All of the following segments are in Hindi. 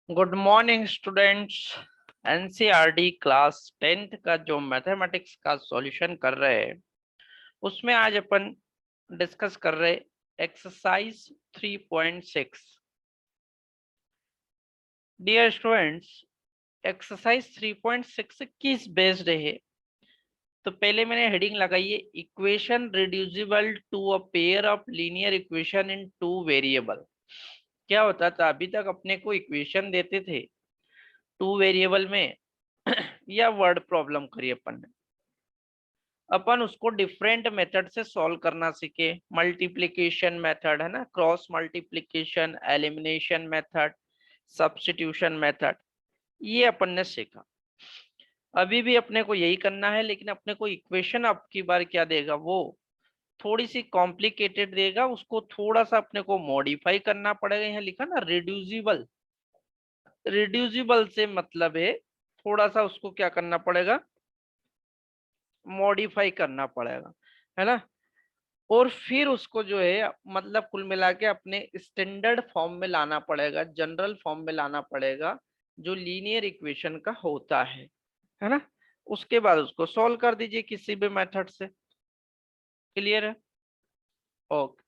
Good morning students. NCERT class 10th का जो मैथमेटिक्स का सॉल्यूशन कर रहे हैं उसमें आज अपन डिस्कस कर रहे एक्सरसाइज 3.6। डियर स्टूडेंट्स, एक्सरसाइज 3.6 किस बेस्ड है? तो पहले मैंने हेडिंग लगाई है equation reducible to a pair of linear equation in two variable. क्या होता था, अभी तक अपने को इक्वेशन देते थे टू वेरिएबल में या वर्ड प्रॉब्लम करी अपन उसको डिफरेंट मेथड से सॉल्व करना सीखे। मल्टीप्लिकेशन मेथड है ना, cross multiplication, elimination method, substitution method, ये अपन ने सीखा। अभी भी अपने को यही करना है, लेकिन अपने को इक्वेशन अब की बार क्या देगा, वो थोड़ी सी कॉम्प्लिकेटेड देगा। उसको थोड़ा सा अपने को मॉडिफाई करना पड़ेगा। यहाँ लिखा ना रिड्यूसिबल, रिड्यूसिबल से मतलब है थोड़ा सा उसको क्या करना पड़ेगा, मॉडिफाई करना पड़ेगा, है ना। और फिर उसको जो है मतलब कुल मिला के अपने स्टैंडर्ड फॉर्म में लाना पड़ेगा, जनरल फॉर्म में लाना पड़ेगा जो लीनियर इक्वेशन का होता है ना। उसके बाद उसको सॉल्व कर दीजिए किसी भी मेथड से। क्लियर है? ओके।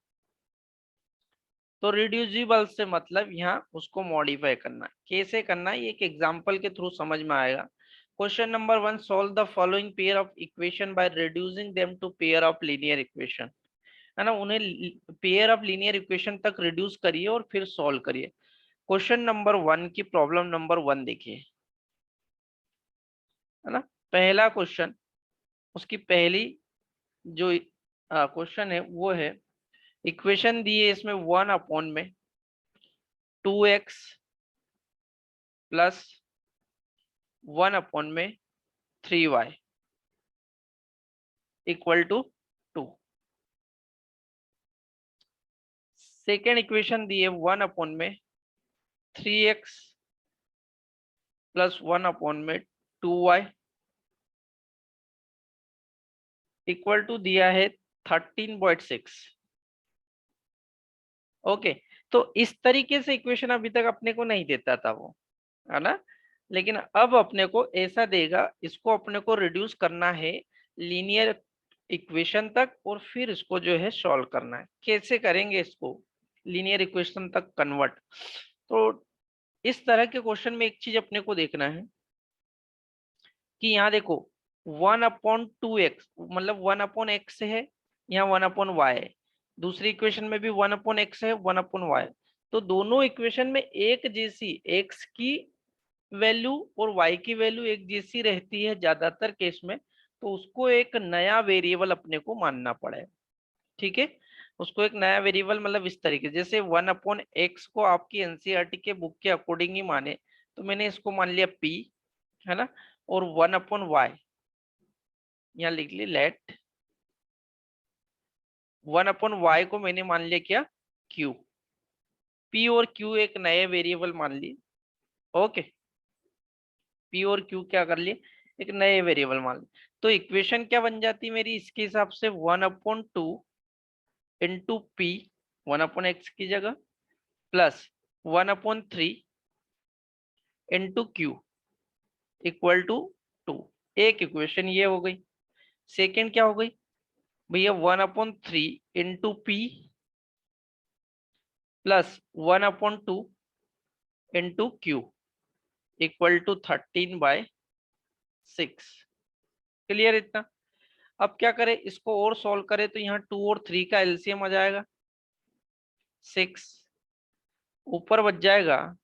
तो रिड्यूसिबल से मतलब यहाँ उसको मॉडिफाई करना है। कैसे करना है ये एक एग्जांपल के थ्रू समझ में आएगा। Question number 1, solve the following pair of equation by reducing them to pair of linear equation. है ना, उन्हें पेयर ऑफ लीनियर इक्वेशन तक रिड्यूस करिए और फिर सॉल्व करिए। क्वेश्चन नंबर 1 की प्रॉब्लम नंबर 1 देखिए, है ना। पहला क्वेश्चन, उसकी पहली जो क्वेश्चन है वो है, इक्वेशन दी है इसमें 1 में 2x प्लस 1 में 3y equal to 2। Second equation दी है 1 में 3x प्लस 1 में 2y इक्वल टू दिया है 13.6। ओके। तो इस तरीके से इक्वेशन अभी तक अपने को नहीं देता था वो, है ना। लेकिन अब अपने को ऐसा देगा, इसको अपने को रिड्यूस करना है लीनियर इक्वेशन तक और फिर इसको जो है सॉल्व करना है। कैसे करेंगे इसको लीनियर इक्वेशन तक कन्वर्ट? तो इस तरह के क्वेश्चन में एक चीज अपने को देखना है कि यहाँ देखो 1/2x मतलब 1/x है, यहाँ 1/y है। दूसरी इक्वेशन में भी 1/x है, 1/y। तो दोनों इक्वेशन में एक जैसी x की वैल्यू और y की वैल्यू एक जैसी रहती है ज्यादातर केस में। तो उसको एक नया वेरिएबल अपने को मानना पड़े। ठीक है, उसको एक नया वेरिएबल मतलब इस तरीके, जैसे 1/x को आपकी एनसीईआरटी के बुक के अकॉर्डिंग ही माने, तो मैंने इसको मान लिया p, है ना। और 1/y यहाँ लिख ली लेट 1/y को मैंने मान लिया क्या, q। p और q एक नए वेरिएबल मान लिए। ओके, p और q क्या कर लिए, एक नए वेरिएबल मान लिए। तो इक्वेशन क्या बन जाती मेरी इसके हिसाब से, 1/2 इंटू पी 1/x की जगह plus 1/3 into Q equal to 2। एक इक्वेशन ये हो गई। सेकेंड क्या हो गई भैया, 1/3 into P plus 1/2 into Q equal to 13/6। Clear इतना? अब क्या करें, इसको और सॉल्व करें तो यहाँ 2 और 3 का एलसीएम आ जाएगा 6। ऊपर बच जाएगा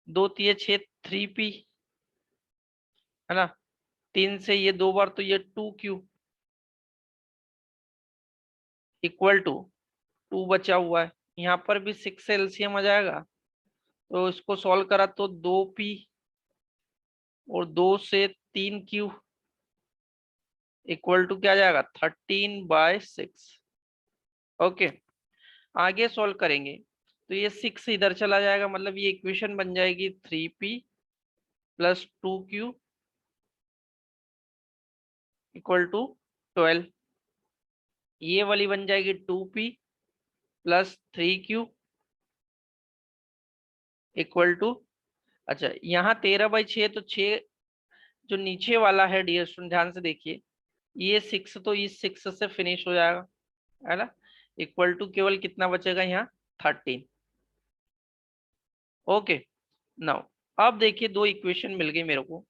2 3 6 3p, है ना। 3 से ये 2 बार तो ये 2q इक्वल टू 2 बचा हुआ है। यहाँ पर भी 6 से एलसीएम आ जाएगा, तो इसको सॉल्व करा तो 2p और 2 से 3q इक्वल टू क्या आ जाएगा 13/6। ओके, आगे सॉल्व करेंगे तो ये 6 इधर चला जाएगा, मतलब ये इक्वेशन बन जाएगी 3p plus 2q equal to 12। ये वाली बन जाएगी 2p plus 3q equal to, अच्छा यहाँ 13/6, तो 6 जो नीचे वाला है डियर स्टूडेंट ध्यान से देखिए, ये 6 तो इस 6 से फिनिश हो जाएगा, है ना। इक्वल टू केवल कितना बचेगा यहाँ, 13। ओके, नाउ अब देखिए दो इक्वेशन मिल गई मेरे को।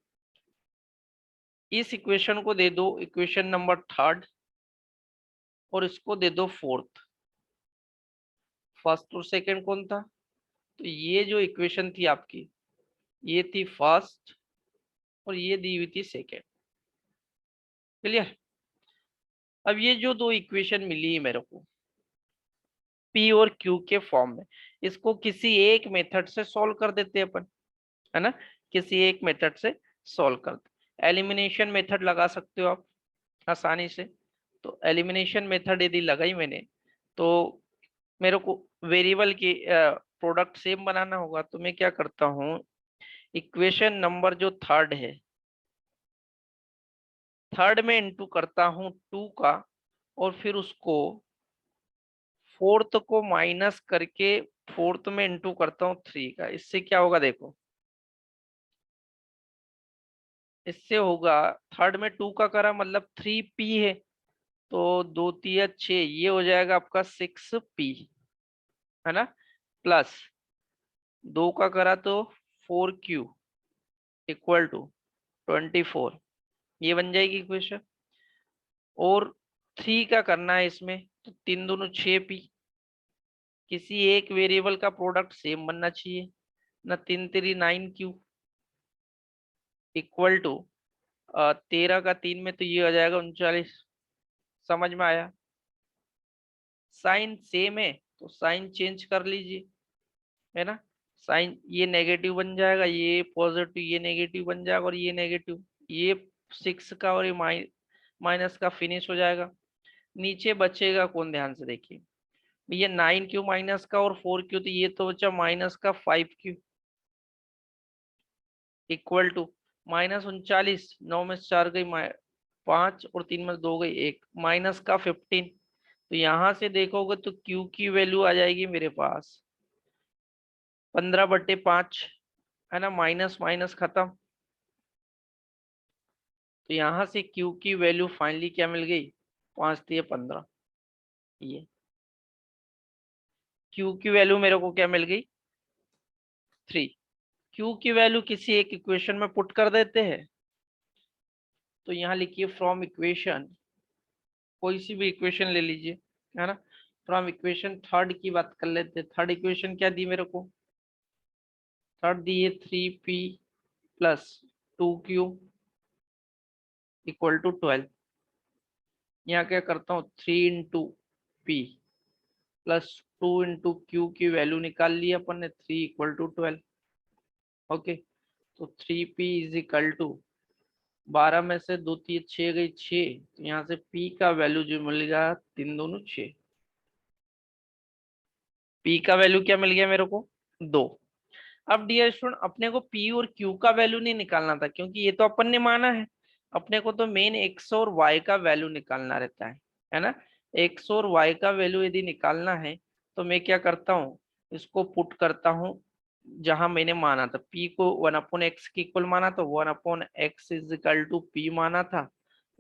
इस इक्वेशन को दे दो इक्वेशन नंबर थर्ड, और इसको दे दो फोर्थ। फर्स्ट और सेकंड कौन था, तो ये जो इक्वेशन थी आपकी, ये थी फर्स्ट, और ये दी हुई थी सेकंड। क्लियर। अब ये जो दो इक्वेशन मिली है मेरे को पी और क्यू के फॉर्म में, इसको किसी एक मेथड से सॉल्व कर देते हैं अपन, है ना। किसी एक मेथड से सॉल्व कर दे, एलिमिनेशन मेथड लगा सकते हो आप आसानी से। तो एलिमिनेशन मेथड यदि लगाई मैंने, तो मेरे को वेरिएबल की प्रोडक्ट सेम बनाना होगा। तो मैं क्या करता हूँ, इक्वेशन नंबर जो थर्ड है, थर्ड में इंटू करता हूँ 2 का, और फिर उसको फोर्थ को माइनस करके फोर्थ में इंटू करता हूँ 3 का। इससे क्या होगा देखो, इससे होगा, थर्ड में 2 का करा मतलब 3p है, तो 2 3 6, ये हो जाएगा आपका 6p, है ना। प्लस 2 का करा तो 4q इक्वल टू 24, ये बन जाएगी इक्वेशन। और 3 का करना है इसमें, तो 3 दूनी 6p, किसी एक वेरिएबल का प्रोडक्ट सेम बनना चाहिए ना। 3 3 9q इक्वल टू 13 का 3 में, तो ये हो जाएगा 39। समझ में आया। साइन सेम है तो साइन चेंज कर लीजिए, है ना। साइन ये नेगेटिव बन जाएगा, ये पॉजिटिव, ये नेगेटिव बन जाएगा, और ये नेगेटिव, ये 6 का और ये माइनस का फिनिश हो जाएगा। नीचे बचेगा कौन, ध्यान से देखिए, ये 9q माइनस का और 4q, तो ये तो बचा माइनस का 5q इक्वल टू -39, 9 में से 4 गई 5, और 3 में से 2 गई 1, माइनस का 15। तो यहां से देखोगे तो q की वैल्यू आ जाएगी मेरे पास 15/5, है ना। माइनस माइनस खत्म, तो यहां से q की वैल्यू फाइनली क्या मिल गई, 5 3 15। ये q की वैल्यू मेरे को क्या मिल गई, 3। q की वैल्यू किसी एक इक्वेशन में पुट कर देते हैं, तो यहाँ लिखिए फ्रॉम इक्वेशन, कोई सी भी इक्वेशन ले लीजिए, है ना। फ्रॉम इक्वेशन थर्ड की बात कर लेते हैं। थर्ड इक्वेशन क्या दी मेरे को, थर्ड दी है 3p plus 2q equal to 12। यहाँ क्या करता हूँ, 3 into P plus 2 into Q की वैल्यू निकाल ली अपन ने, 3 इक्वल टू 12। ओके, तो 3p इज इक्वल टू 12 में से 2 3 6 गई 6, तो यहाँ से p का वैल्यू जो मिलेगा 3 दूनी 6। p का वैल्यू क्या मिल गया मेरे को, 2। अब डियर स्टूडेंट अपने को p और q का वैल्यू नहीं निकालना था, क्योंकि ये तो अपन ने माना है। अपने को तो मेन x और y का वैल्यू निकालना रहता है ना। x और y का वैल्यू यदि निकालना है, तो मैं क्या करता हूँ, इसको पुट करता हूँ जहां मैंने माना था। p को 1/x के इक्वल माना, तो 1/x is equal to p माना था,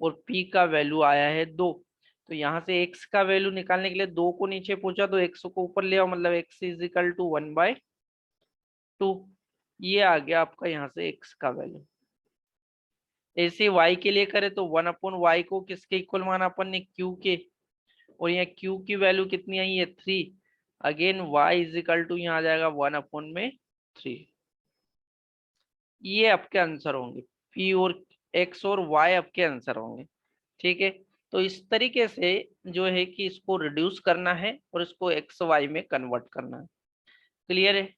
और p का वैल्यू आया है 2। तो यहाँ से x का वैल्यू निकालने के लिए 2 को नीचे पूछा, तो x को ऊपर ले आओ, मतलब x इज इक्वल टू 1/2। ये आ गया आपका यहाँ से x का वैल्यू। ऐसे y के लिए करे तो 1/y को किसके इक्वल माना अपन ने, q के, और यहाँ q की वैल्यू कितनी आई है, 3। Again y is equal to यहाँ आ जाएगा 1/3। ये आपके आंसर होंगे, p और x और y आपके आंसर होंगे। ठीक है, तो इस तरीके से जो है कि इसको रिड्यूस करना है और इसको एक्स वाई में कन्वर्ट करना है। क्लियर है,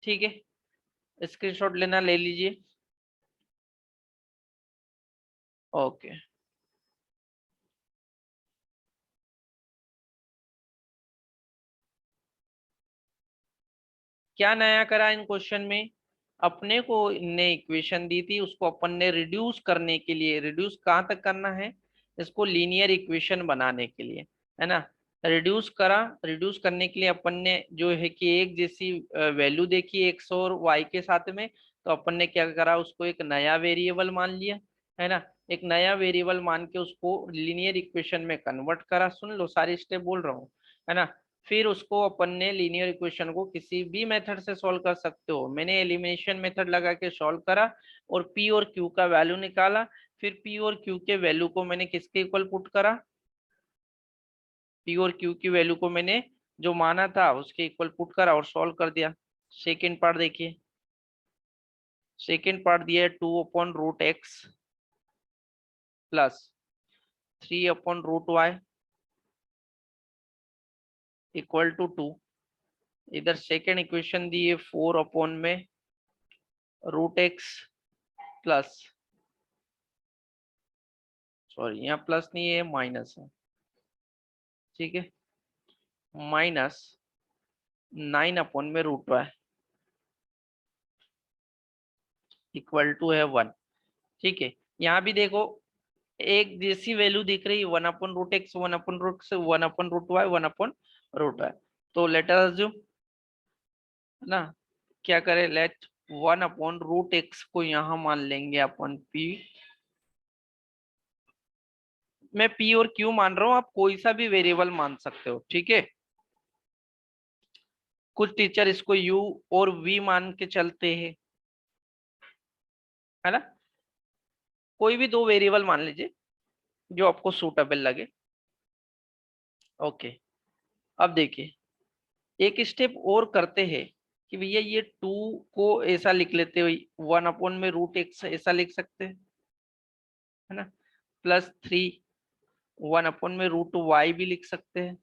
ठीक है। स्क्रीनशॉट लेना ले लीजिए। ओके, क्या नया करा इन क्वेश्चन में, अपने को इनने इक्वेशन दी थी, उसको अपन ने रिड्यूस करने के लिए, रिड्यूस कहाँ तक करना है, इसको लीनियर इक्वेशन बनाने के लिए, है ना। रिड्यूस करा, रिड्यूस करने के लिए अपन ने जो है कि एक जैसी वैल्यू देखी एक्स और वाई के साथ में, तो अपन ने क्या करा, उसको एक नया वेरिएबल मान लिया, है ना। एक नया वेरिएबल मान के उसको लीनियर इक्वेशन में कन्वर्ट करा, सुन लो सारी स्टेप बोल रहा हूँ, है ना। फिर उसको अपन ने लीनियर इक्वेशन को किसी भी मेथड से सॉल्व कर सकते हो, मैंने एलिमिनेशन मेथड लगा के सॉल्व करा और पी और क्यू का वैल्यू निकाला। फिर पी और क्यू के वैल्यू को मैंने किसके इक्वल पुट करा, पी और क्यू की वैल्यू को मैंने जो माना था उसके इक्वल पुट करा और सॉल्व कर दिया। सेकेंड पार्ट देखिए, सेकेंड पार्ट दिया है 2/√x plus 3/√y equal to 2। इधर सेकेंड इक्वेशन दी है 4/√x प्लस, सॉरी यहाँ प्लस नहीं है माइनस है, ठीक है, माइनस 9/√y इक्वल टू है 1। ठीक है, यहाँ भी देखो एक जैसी वैल्यू दिख रही है, 1/√x 1/√y 1/√y। तो लेट अस अज्यूम ना, क्या करें, लेट 1/√x को यहाँ मान लेंगे अपन p। मैं p और q मान रहा हूँ, आप कोई सा भी वेरिएबल मान सकते हो, ठीक है। कुछ टीचर इसको u और v मान के चलते हैं, है ना। कोई भी दो वेरिएबल मान लीजिए जो आपको सूटेबल लगे। ओके, अब देखिए एक स्टेप और करते हैं कि भैया ये 2 को ऐसा लिख लेते हो, 1/√x ऐसा लिख सकते हैं, है ना। प्लस 3 1/√y भी लिख सकते हैं,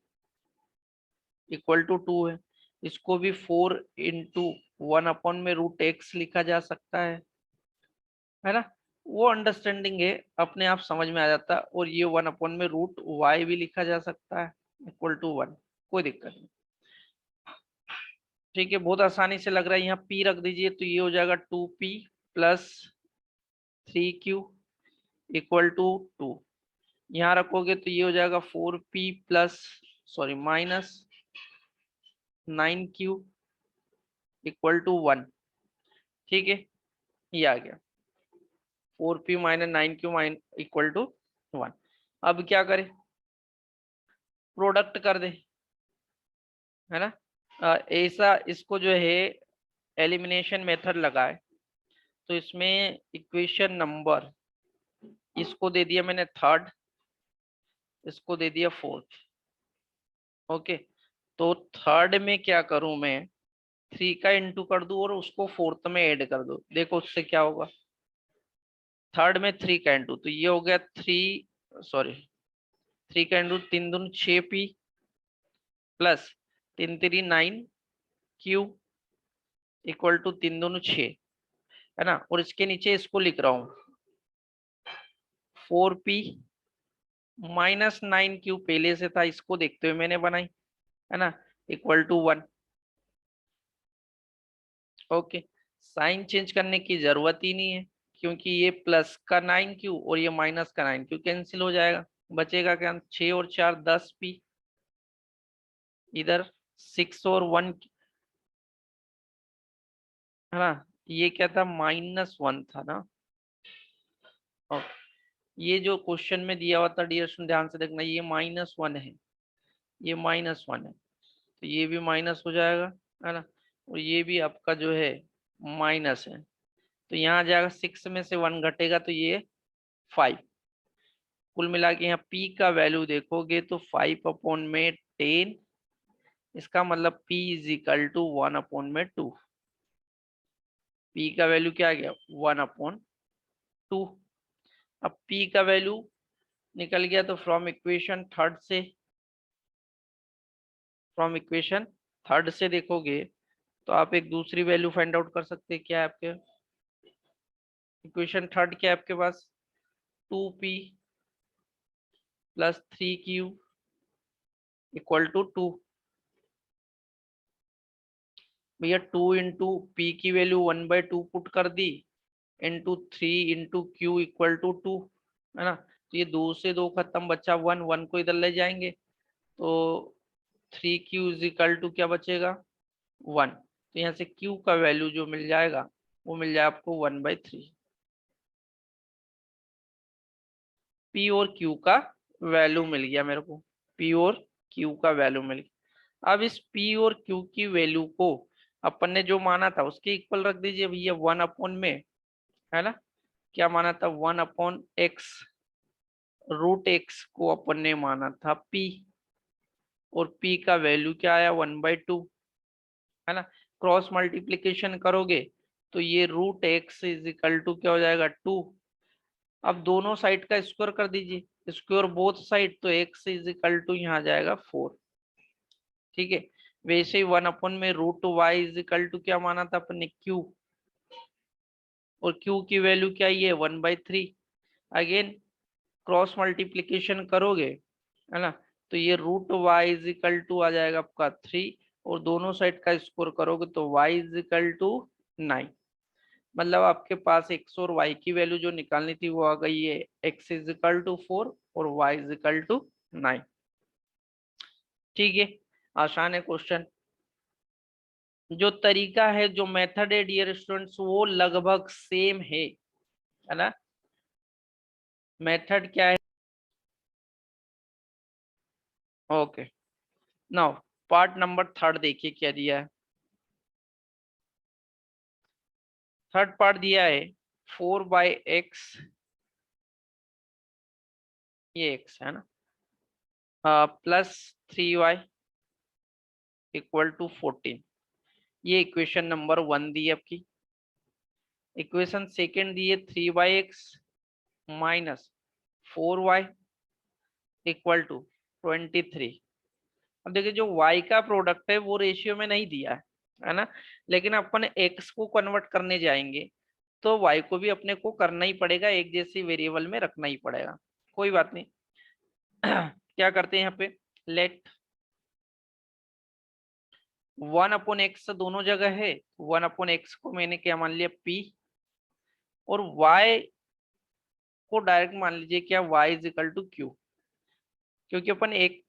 इक्वल टू 2 है। इसको भी 4/1/√x लिखा जा सकता है ना। वो अंडरस्टैंडिंग है, अपने आप समझ में आ जाता है। और ये 1/√y भी लिखा जा सकता है, इक्वल टू 1, कोई दिक्कत नहीं। ठीक है, बहुत आसानी से लग रहा है, यहाँ p रख दीजिए तो ये हो जाएगा 2p plus 3q equal to 2। यहाँ रखोगे तो ये हो जाएगा 4p plus, sorry minus 9q equal to 1। ठीक है, ये आ गया 4p minus 9q equal to 1। अब क्या करें, प्रोडक्ट कर दे, है ना। ऐसा इसको जो है एलिमिनेशन मेथड लगाए, तो इसमें इक्वेशन नंबर इसको दे दिया मैंने थर्ड, इसको दे दिया फोर्थ। ओके, तो थर्ड में क्या करूं मैं, 3 का इंटू कर दूं और उसको फोर्थ में ऐड कर दूं, देखो उससे क्या होगा। थर्ड में 3 का इंटू, तो ये हो गया 3 का इंटू 3 दूनी 6p plus 3 3 9q equal to 3 दूनी 6, है ना। और इसके नीचे इसको लिख रहा हूँ 4p माइनस 9q पहले से था, इसको देखते हुए मैंने बनाई, है ना, equal to 1। Okay, sign change करने की जरूरत ही नहीं है, क्योंकि ये प्लस का 9q और ये माइनस का 9q कैंसिल हो जाएगा, बचेगा क्या, 6 और 4 10p, इधर 6 और 1, है ना। ये क्या था, -1 था ना। और ये जो क्वेश्चन में दिया हुआ था डियर स्टूडेंट, ध्यान से देखना, ये -1 है, ये -1 है, तो ये भी माइनस हो जाएगा, है ना। और ये भी आपका जो है माइनस है, तो यहाँ आ जाएगा 6 में से 1 घटेगा तो ये 5। कुल मिला के यहाँ p का वैल्यू देखोगे तो 5/10, इसका मतलब p is equal to 1/2। p का वैल्यू क्या आ गया, 1/2। अब p का वैल्यू निकल गया, तो फ्रॉम इक्वेशन थर्ड से देखोगे तो आप एक दूसरी वैल्यू फाइंड आउट कर सकते हैं। क्या है आपके इक्वेशन थर्ड, क्या है आपके पास, 2p plus 3q equal to 2। भैया 2 इंटू पी की वैल्यू 1/2 पुट कर दी, into 3 into Q equal to 2, है ना। तो ये 2 से 2 खत्म, बचा 1, 1 को इधर ले जाएंगे तो 3Q इज इक्वल टू क्या बचेगा 1। तो यहाँ से Q का वैल्यू जो मिल जाएगा वो मिल जाए आपको 1/3। P और Q का वैल्यू मिल गया मेरे को, P और Q का वैल्यू मिल गया। अब इस P और Q की वैल्यू को अपन ने जो माना था उसके इक्वल रख दीजिए भैया 1 में, है ना। क्या माना था 1/x, √x को अपन ने माना था P, और P का वैल्यू क्या आया 1/2, है ना। क्रॉस मल्टीप्लीकेशन करोगे तो ये √x इज इक्वल टू क्या हो जाएगा 2। अब दोनों साइड का स्क्वायर कर दीजिए, स्क्वायर बोथ साइड, तो x इज इक्वल टू यहाँ जाएगा 4। ठीक है, वैसे ही 1 में √y इज इक्वल टू क्या माना था अपन ने q, और q की वैल्यू क्या ही है 1/3। अगेन क्रॉस मल्टीप्लीकेशन करोगे, है ना, तो ये √y इज इक्वल टू आ जाएगा आपका 3, और दोनों साइड का स्कोर करोगे तो y इज इक्वल टू 9। मतलब आपके पास x और y की वैल्यू जो निकालनी थी वो आ गई है x इज इक्वल टू 4 और y इज इक्वल टू 9। ठीक है, आसान है क्वेश्चन। जो तरीका है, जो मेथड है डियर स्टूडेंट्स, वो लगभग सेम है ना। मेथड क्या है, okay. Now part number third देखिए क्या दिया है। थर्ड पार्ट दिया है 4/x, ये x है ना, +3y इक्वल टू 14। ये इक्वेशन नंबर 1 दी है आपकी। इक्वेशन सेकेंड दी है 3/x -4y इक्वल टू 23। अब देखिए जो y का प्रोडक्ट है वो रेशियो में नहीं दिया है ना, लेकिन अपन x को कन्वर्ट करने जाएंगे तो y को भी अपने को करना ही पड़ेगा, एक जैसी वेरिएबल में रखना ही पड़ेगा। कोई बात नहीं। क्या करते हैं यहाँ पे, लेट 1/x दोनों जगह है, 1/x को मैंने क्या मान लिया p, और y को डायरेक्ट मान लीजिए क्या y is equal to q, क्योंकि अपन एक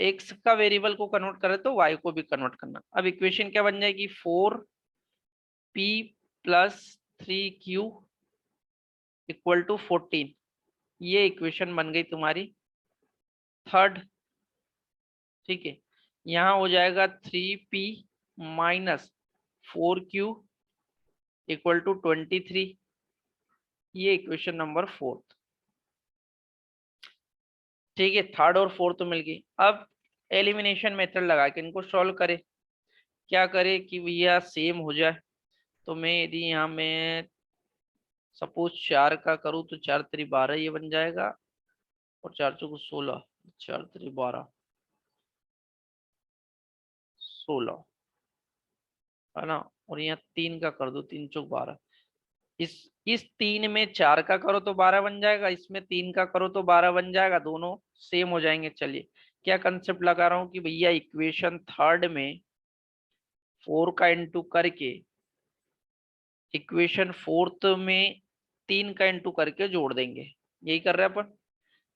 x का वेरिएबल को कन्वर्ट करें तो y को भी कन्वर्ट करना। अब इक्वेशन क्या बन जाएगी 4p + 3q इक्वल टू 14। ये इक्वेशन बन गई तुम्हारी थर्ड। ठीक है, यहाँ हो जाएगा 3p -4q इक्वल टू 23। ये इक्वेशन नंबर 4। ठीक है, थर्ड और फोर्थ मिल गई। अब एलिमिनेशन मेथड लगा के इनको सॉल्व करें। क्या करें कि भैया सेम हो जाए। तो मैं यदि यहाँ मैं सपोज 4 का करूँ तो 4 3 12 ये बन जाएगा, और 4 चौक 16, 4 3 12 16, है ना। और यहाँ 3 का कर दो, 3 चौक 12। इस 3 में 4 का करो तो 12 बन जाएगा, इसमें 3 का करो तो 12 बन जाएगा, दोनों सेम हो जाएंगे। चलिए क्या कंसेप्ट लगा रहा हूँ कि भैया इक्वेशन थर्ड में 4 का इंटू करके इक्वेशन फोर्थ में 3 का इंटू करके जोड़ देंगे। यही कर रहे हैं अपन।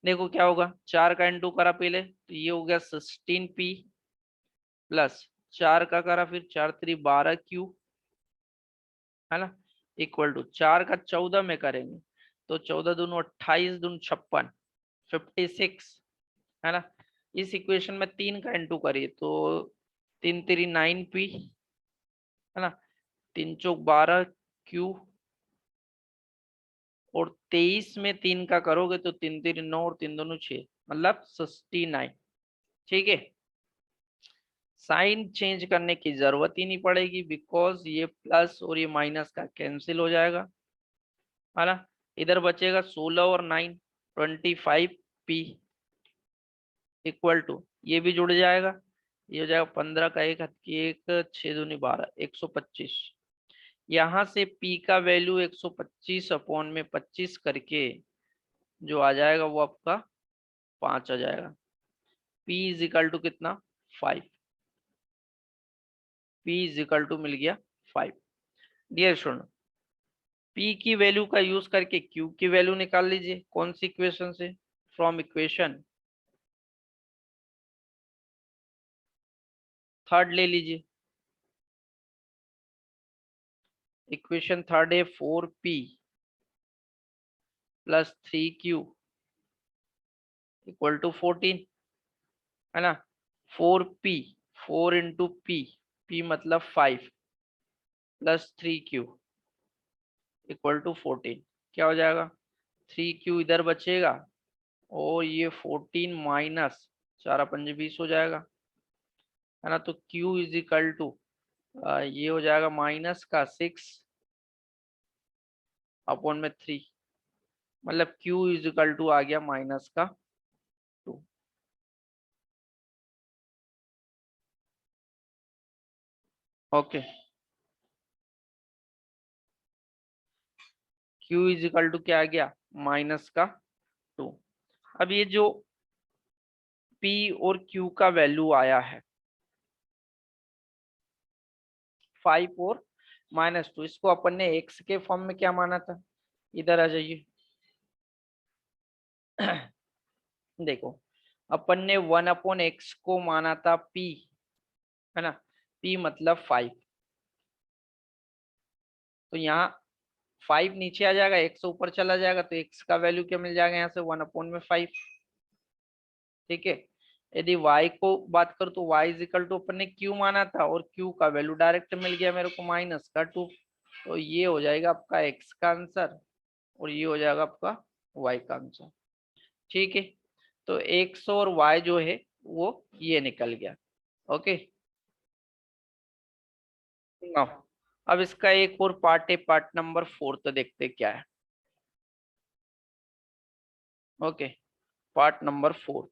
देखो क्या होगा, 4 का इंटू करा पहले तो ये हो गया 16p प्लस 4 का करा फिर 4 3 12q, है ना, इक्वल टू 4 का 14 में करेंगे तो 14 दूनी 28 दूनी 56, 56, है ना। इस इक्वेशन में 3 का इंटू करिए तो 3 3 9p, है ना, 3 चौक 12q, और 23 में 3 का करोगे तो 3 3 9 और 3 दोनों 6, मतलब 69। ठीक है, साइन चेंज करने की जरूरत ही नहीं पड़ेगी, बिकॉज ये प्लस और ये माइनस का कैंसिल हो जाएगा, है ना। इधर बचेगा 16 और 9 25p इक्वल टू ये भी जुड़ जाएगा, ये हो जाएगा 15 का 1 हाथ की 1 6 दूनी 12 125। यहाँ से p का वैल्यू 125 अपॉन में 25 करके जो आ जाएगा वो आपका 5 आ जाएगा। p इज इक्वल टू कितना 5, p इज इक्वल टू मिल गया 5। डियर स्टूडेंट, p की वैल्यू का यूज करके q की वैल्यू निकाल लीजिए। कौन सी इक्वेशन से, फ्रॉम इक्वेशन थर्ड ले लीजिए, इक्वेशन थर्ड है 4p plus 3q equal to 14, है ना। 4p, 4 इंटू p मतलब 5 प्लस 3q इक्वल टू 14, क्या हो जाएगा, 3q इधर बचेगा और ये 14 माइनस 4×5 20 हो जाएगा, है ना। तो q इज इक्वल टू ये हो जाएगा माइनस का 6 अपॉन में 3, मतलब q इज इक्वल टू आ गया माइनस का 2। Okay, q is equal to क्या आ गया, माइनस का 2। अब ये जो p और q का वैल्यू आया है 5 और -2, इसको अपन ने x के फॉर्म में क्या माना था, इधर आ जाइए। देखो, अपन ने 1/x को माना था p, है ना, p मतलब 5, तो यहाँ 5 नीचे आ जाएगा, x ऊपर चला जाएगा, तो x का वैल्यू क्या मिल जाएगा यहाँ से 1/5, ठीक है। यदि y को बात करो तो y इज इक्वल टू अपन ने q माना था और q का वैल्यू डायरेक्ट मिल गया मेरे को माइनस का 2, तो ये हो जाएगा आपका x का आंसर और ये हो जाएगा आपका y का आंसर, ठीक है। तो x और y जो है वो ये निकल गया। ओके, नाउ अब इसका एक और पार्ट है, पार्ट नंबर 4, तो देखते क्या है। ओके, पार्ट नंबर 4,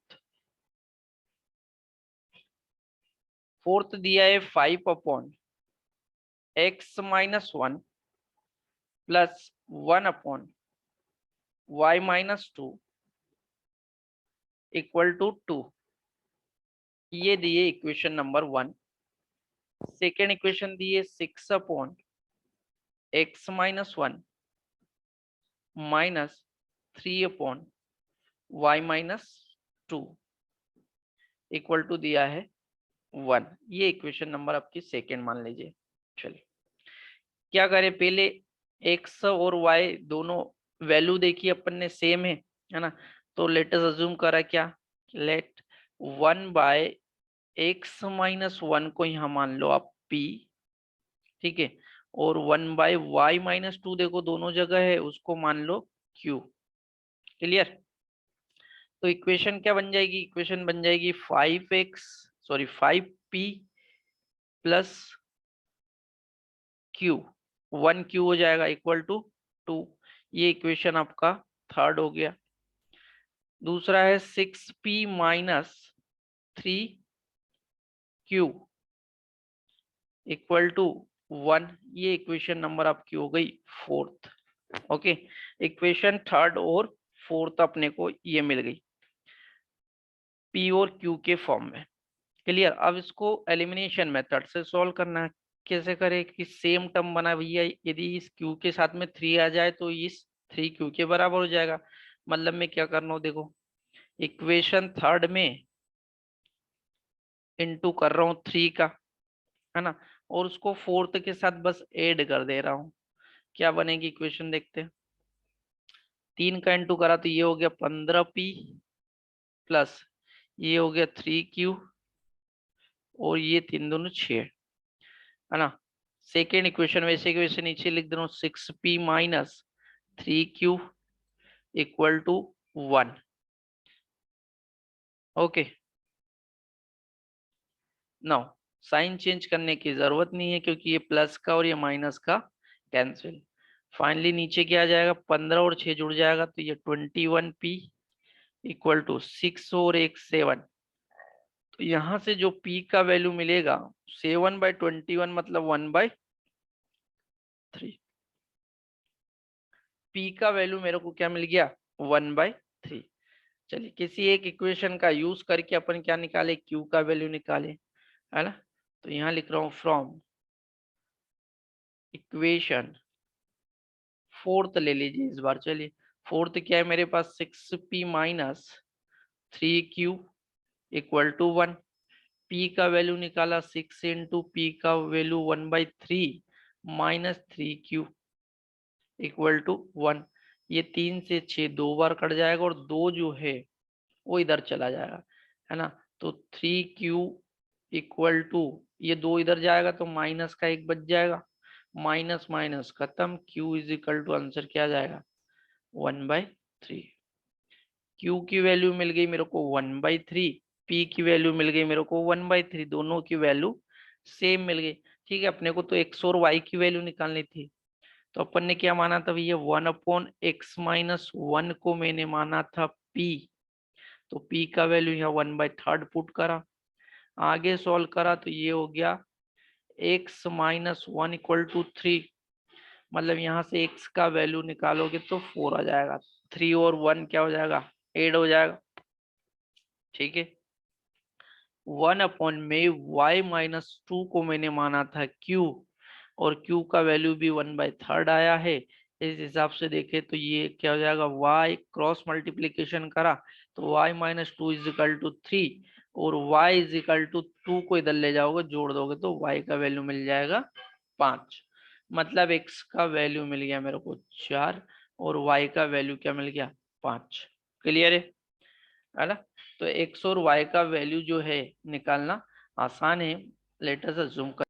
फोर्थ दिया है 5/x-1 plus 1/y-2 equal to 2, ये दिए इक्वेशन नंबर 1। सेकेंड इक्वेशन दिए 6/x-1 minus 3/y-2 equal to दिया है 1, ये इक्वेशन नंबर आपकी सेकेंड मान लीजिए। चलिए क्या करें, पहले x और y दोनों वैल्यू देखिए अपन ने सेम है ना। तो लेट अस अज्यूम करा क्या, लेट 1/x-1 को यहाँ मान लो आप p, ठीक है, और 1/y-2 देखो दोनों जगह है, उसको मान लो q। क्लियर, तो इक्वेशन क्या बन जाएगी, इक्वेशन बन जाएगी 5p प्लस q, 1q हो जाएगा इक्वल टू 2, ये इक्वेशन आपका थर्ड हो गया। दूसरा है 6p minus 3q equal to 1, ये इक्वेशन नंबर आपकी हो गई फोर्थ। ओके, इक्वेशन थर्ड और फोर्थ अपने को ये मिल गई p और q के फॉर्म में। क्लियर, अब इसको एलिमिनेशन मेथड से सॉल्व करना है। कैसे करें कि सेम टर्म बना भैया, यदि इस q के साथ में 3 आ जाए तो इस 3q के बराबर हो जाएगा। मतलब मैं क्या करना हूँ, देखो इक्वेशन थर्ड में इनटू कर रहा हूँ 3 का, है ना, और उसको फोर्थ के साथ बस ऐड कर दे रहा हूँ। क्या बनेगी इक्वेशन देखते हैं, 3 का इंटू करा तो ये हो गया 15p प्लस ये हो गया 3q और ये 3 दोनों 6, है ना। सेकेंड इक्वेशन वैसे के वैसे नीचे लिख दे रहा हूँ 6p minus 3q equal to 1। Okay, now sign change करने की जरूरत नहीं है क्योंकि ये प्लस का और ये माइनस का कैंसिल। फाइनली नीचे क्या आ जाएगा, 15 और 6 जुड़ जाएगा तो ये 21p इक्वल टू 6 और 1 7। तो यहाँ से जो p का वैल्यू मिलेगा 7/21 मतलब 1/3, p का वैल्यू मेरे को क्या मिल गया 1/3। चलिए किसी एक इक्वेशन का यूज करके अपन क्या निकाले, q का वैल्यू निकाले, है ना। तो यहाँ लिख रहा हूँ फ्रॉम इक्वेशन फोर्थ ले लीजिए इस बार। चलिए फोर्थ क्या है मेरे पास, 6p minus 3q equal to 1, P का वैल्यू निकाला 6 इंटू P का value 1/3 minus 3Q equal to 1। ये 3 से 6 दो बार कट जाएगा और 2 जो है वो इधर चला जाएगा, है ना। तो 3Q इक्वल टू, ये 2 इधर जाएगा तो माइनस का 1 बच जाएगा, माइनस माइनस खत्म, Q is equal to answer क्या जाएगा 1/3। Q की वैल्यू मिल गई मेरे को 1/3, P की वैल्यू मिल गई मेरे को 1/3, दोनों की वैल्यू सेम मिल गई। ठीक है, अपने को तो x और y की वैल्यू निकालनी थी, तो अपन ने क्या माना था भैया 1/x-1 को मैंने माना था P, तो P का वैल्यू यहाँ 1/3 पुट करा, आगे सॉल्व करा तो ये हो गया x-1 इक्वल टू 3, मतलब यहाँ से x का वैल्यू निकालोगे तो 4 आ जाएगा, 3 और 1 क्या हो जाएगा 8 हो जाएगा। ठीक है, 1 में y-2 को मैंने माना था q, और q का वैल्यू भी 1/3 आया है। इस हिसाब से देखे तो ये क्या हो जाएगा, y क्रॉस मल्टीप्लीकेशन करा तो y-2 इज इक्वल टू 3, और y इज इक्वल टू 2 को इधर ले जाओगे जोड़ दोगे तो y का वैल्यू मिल जाएगा 5, मतलब x का वैल्यू मिल गया मेरे को 4 और y का वैल्यू क्या मिल गया 5। क्लियर है ना। तो x और y का वैल्यू जो है निकालना आसान है। लेट अस अज्यूम कर,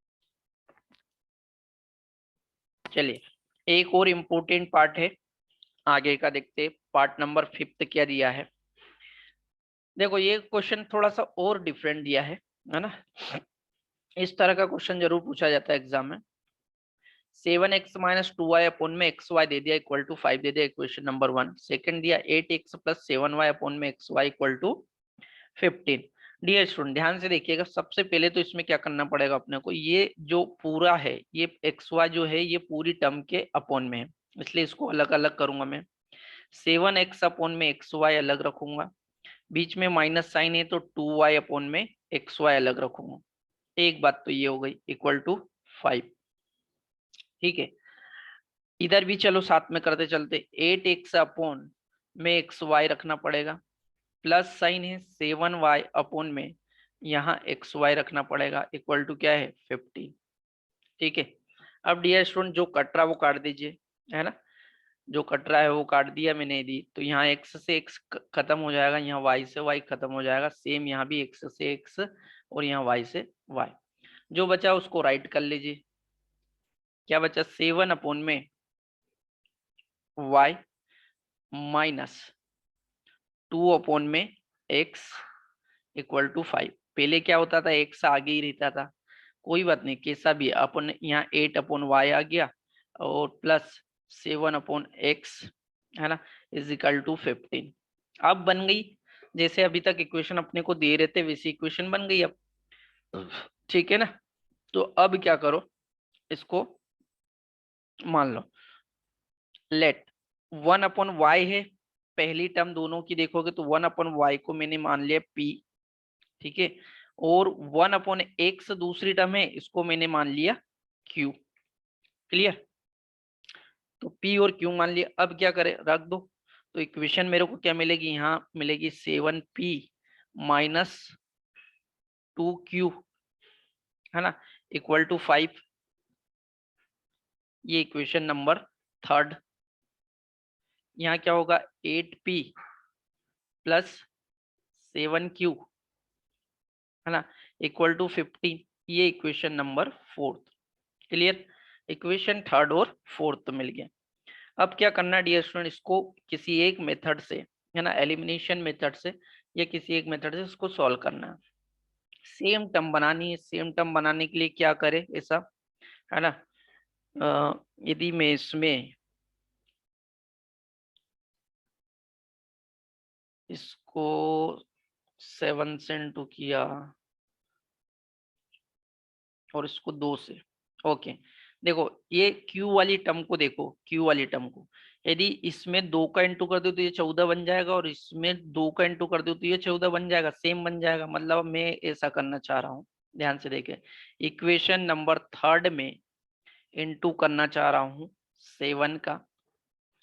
चलिए एक और इम्पोर्टेंट पार्ट है आगे का, देखते पार्ट नंबर 5 क्या दिया है। देखो ये क्वेश्चन थोड़ा सा और डिफरेंट दिया है ना। इस तरह का क्वेश्चन जरूर पूछा जाता है एग्जाम में। 7x-2y अपॉन में xy दे दिया इक्वल टू 5 दे दिया, इक्वेशन नंबर 1। सेकंड दिया 8x प्लस 7y अपॉन में xy equal to 15। Dear student ध्यान से देखिएगा, सबसे पहले तो इसमें क्या करना पड़ेगा अपने को, ये जो पूरा है ये xy जो है ये पूरी टर्म के अपॉन में है, इसलिए इसको अलग अलग करूंगा मैं। 7x अपॉन में xy अलग रखूंगा, बीच में माइनस साइन है तो 2y अपॉन में xy अलग रखूंगा। एक बात तो ये हो गई इक्वल टू 5। ठीक है, इधर भी चलो साथ में करते चलते, 8x अपॉन में xy रखना पड़ेगा, प्लस साइन है 7y अपॉन में यहाँ xy रखना पड़ेगा, इक्वल टू क्या है 15। ठीक है, अब डियर स्टूडेंट जो कट रहा है वो काट दीजिए, है ना। जो कट रहा है वो काट दिया मैंने दी, तो यहाँ x से x खत्म हो जाएगा, यहाँ y से y खत्म हो जाएगा, सेम यहाँ भी x से x और यहाँ y से y। जो बचा उसको राइट कर लीजिए, क्या बचा 7 अपॉन में y माइनस 2 अपॉन में x इक्वल टू 5। पहले क्या होता था x आगे ही रहता था, कोई बात नहीं, कैसा भी अपन यहाँ 8 अपॉन y आ गया और प्लस 7 अपॉन x, है ना, इज इक्वल टू 15। अब बन गई, जैसे अभी तक इक्वेशन अपने को दे रहे थे वैसी इक्वेशन बन गई अब। ठीक है ना, तो अब क्या करो, इसको मान लो लेट 1 अपॉन वाई है, पहली टर्म दोनों की देखोगे तो 1 अपॉन वाई को मैंने मान लिया p। ठीक है, और 1 अपॉन एक्स दूसरी टर्म है, इसको मैंने मान लिया q। क्लियर, तो p और q मान लिया, अब क्या करें रख दो, तो इक्वेशन मेरे को क्या मिलेगी, यहाँ मिलेगी 7p माइनस 2q, है ना, इक्वल टू 5। ये इक्वेशन नंबर 3। यहाँ क्या होगा 8p प्लस 7q, है ना, इक्वल टू 15। ये इक्वेशन नंबर 4। क्लियर, इक्वेशन 3 और 4 मिल गया। अब क्या करना डियर स्टूडेंट, इसको किसी एक मेथड से, है ना, एलिमिनेशन मेथड से या किसी एक मेथड से इसको सॉल्व करना है। सेम टर्म बनानी है, सेम टर्म बनाने के लिए क्या करे ऐसा, है ना, यदि मैं इसमें इसको 7 से इंटू किया और इसको 2 से, ओके। देखो ये Q वाली टर्म को देखो, Q वाली टर्म को यदि इसमें 2 का इंटू कर दो तो ये 14 बन जाएगा, और इसमें 2 का इंटू कर दो तो ये 14 बन जाएगा, सेम बन जाएगा। मतलब मैं ऐसा करना चाह रहा हूँ, ध्यान से देखें, इक्वेशन नंबर 3 में इंटू करना चाह रहा हूँ 7 का,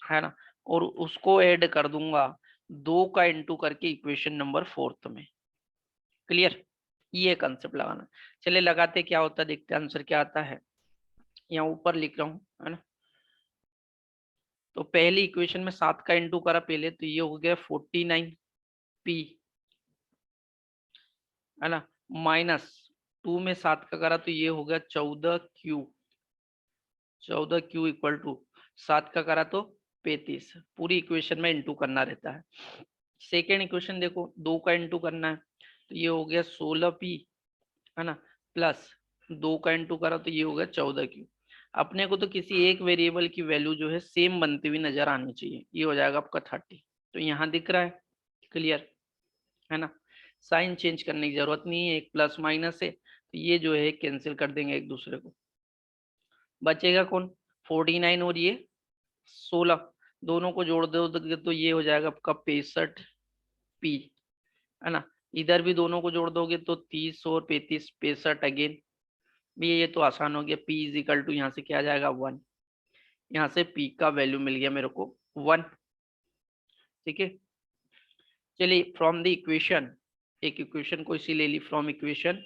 है ना, और उसको ऐड कर दूंगा 2 का इंटू करके इक्वेशन नंबर 4 में। क्लियर, ये कंसेप्ट लगाना। चलिए लगाते, क्या होता है देखते हैं आंसर क्या आता है। यहाँ ऊपर लिख रहा हूँ, है ना। तो पहली इक्वेशन में 7 का इंटू करा पहले, तो ये हो गया 49 पी, है ना, माइनस 2 में 7 का करा तो ये हो गया 14 क्यू। 14 क्यू इक्वल टू 7 का करा तो 35। पूरी इक्वेशन में इंटू करना रहता है। सेकेंड इक्वेशन देखो, 2 का इंटू करना है तो ये हो गया 16 पी, है ना, प्लस 2 का इंटू करा तो ये हो गया 14 क्यू। अपने को तो किसी एक वेरिएबल की वैल्यू जो है सेम बनती हुई नजर आनी चाहिए। ये हो जाएगा आपका 30। तो यहाँ दिख रहा है, क्लियर है ना। साइन चेंज करने की जरूरत नहीं है, एक प्लस माइनस है तो ये जो है कैंसिल कर देंगे एक दूसरे को। बचेगा कौन, 49 और ये 16, दोनों को जोड़ दो तो ये हो जाएगा आपका 65 पी, है ना। इधर भी दोनों को जोड़ दोगे तो 30 और 35 65 अगेन। भी ये तो आसान हो गया। P इज इक्वल टू यहाँ से क्या आ जाएगा 1। यहाँ से P का वैल्यू मिल गया मेरे को 1। ठीक है, चलिए फ्रॉम द इक्वेशन, एक इक्वेशन को इसी ले ली फ्रॉम इक्वेशन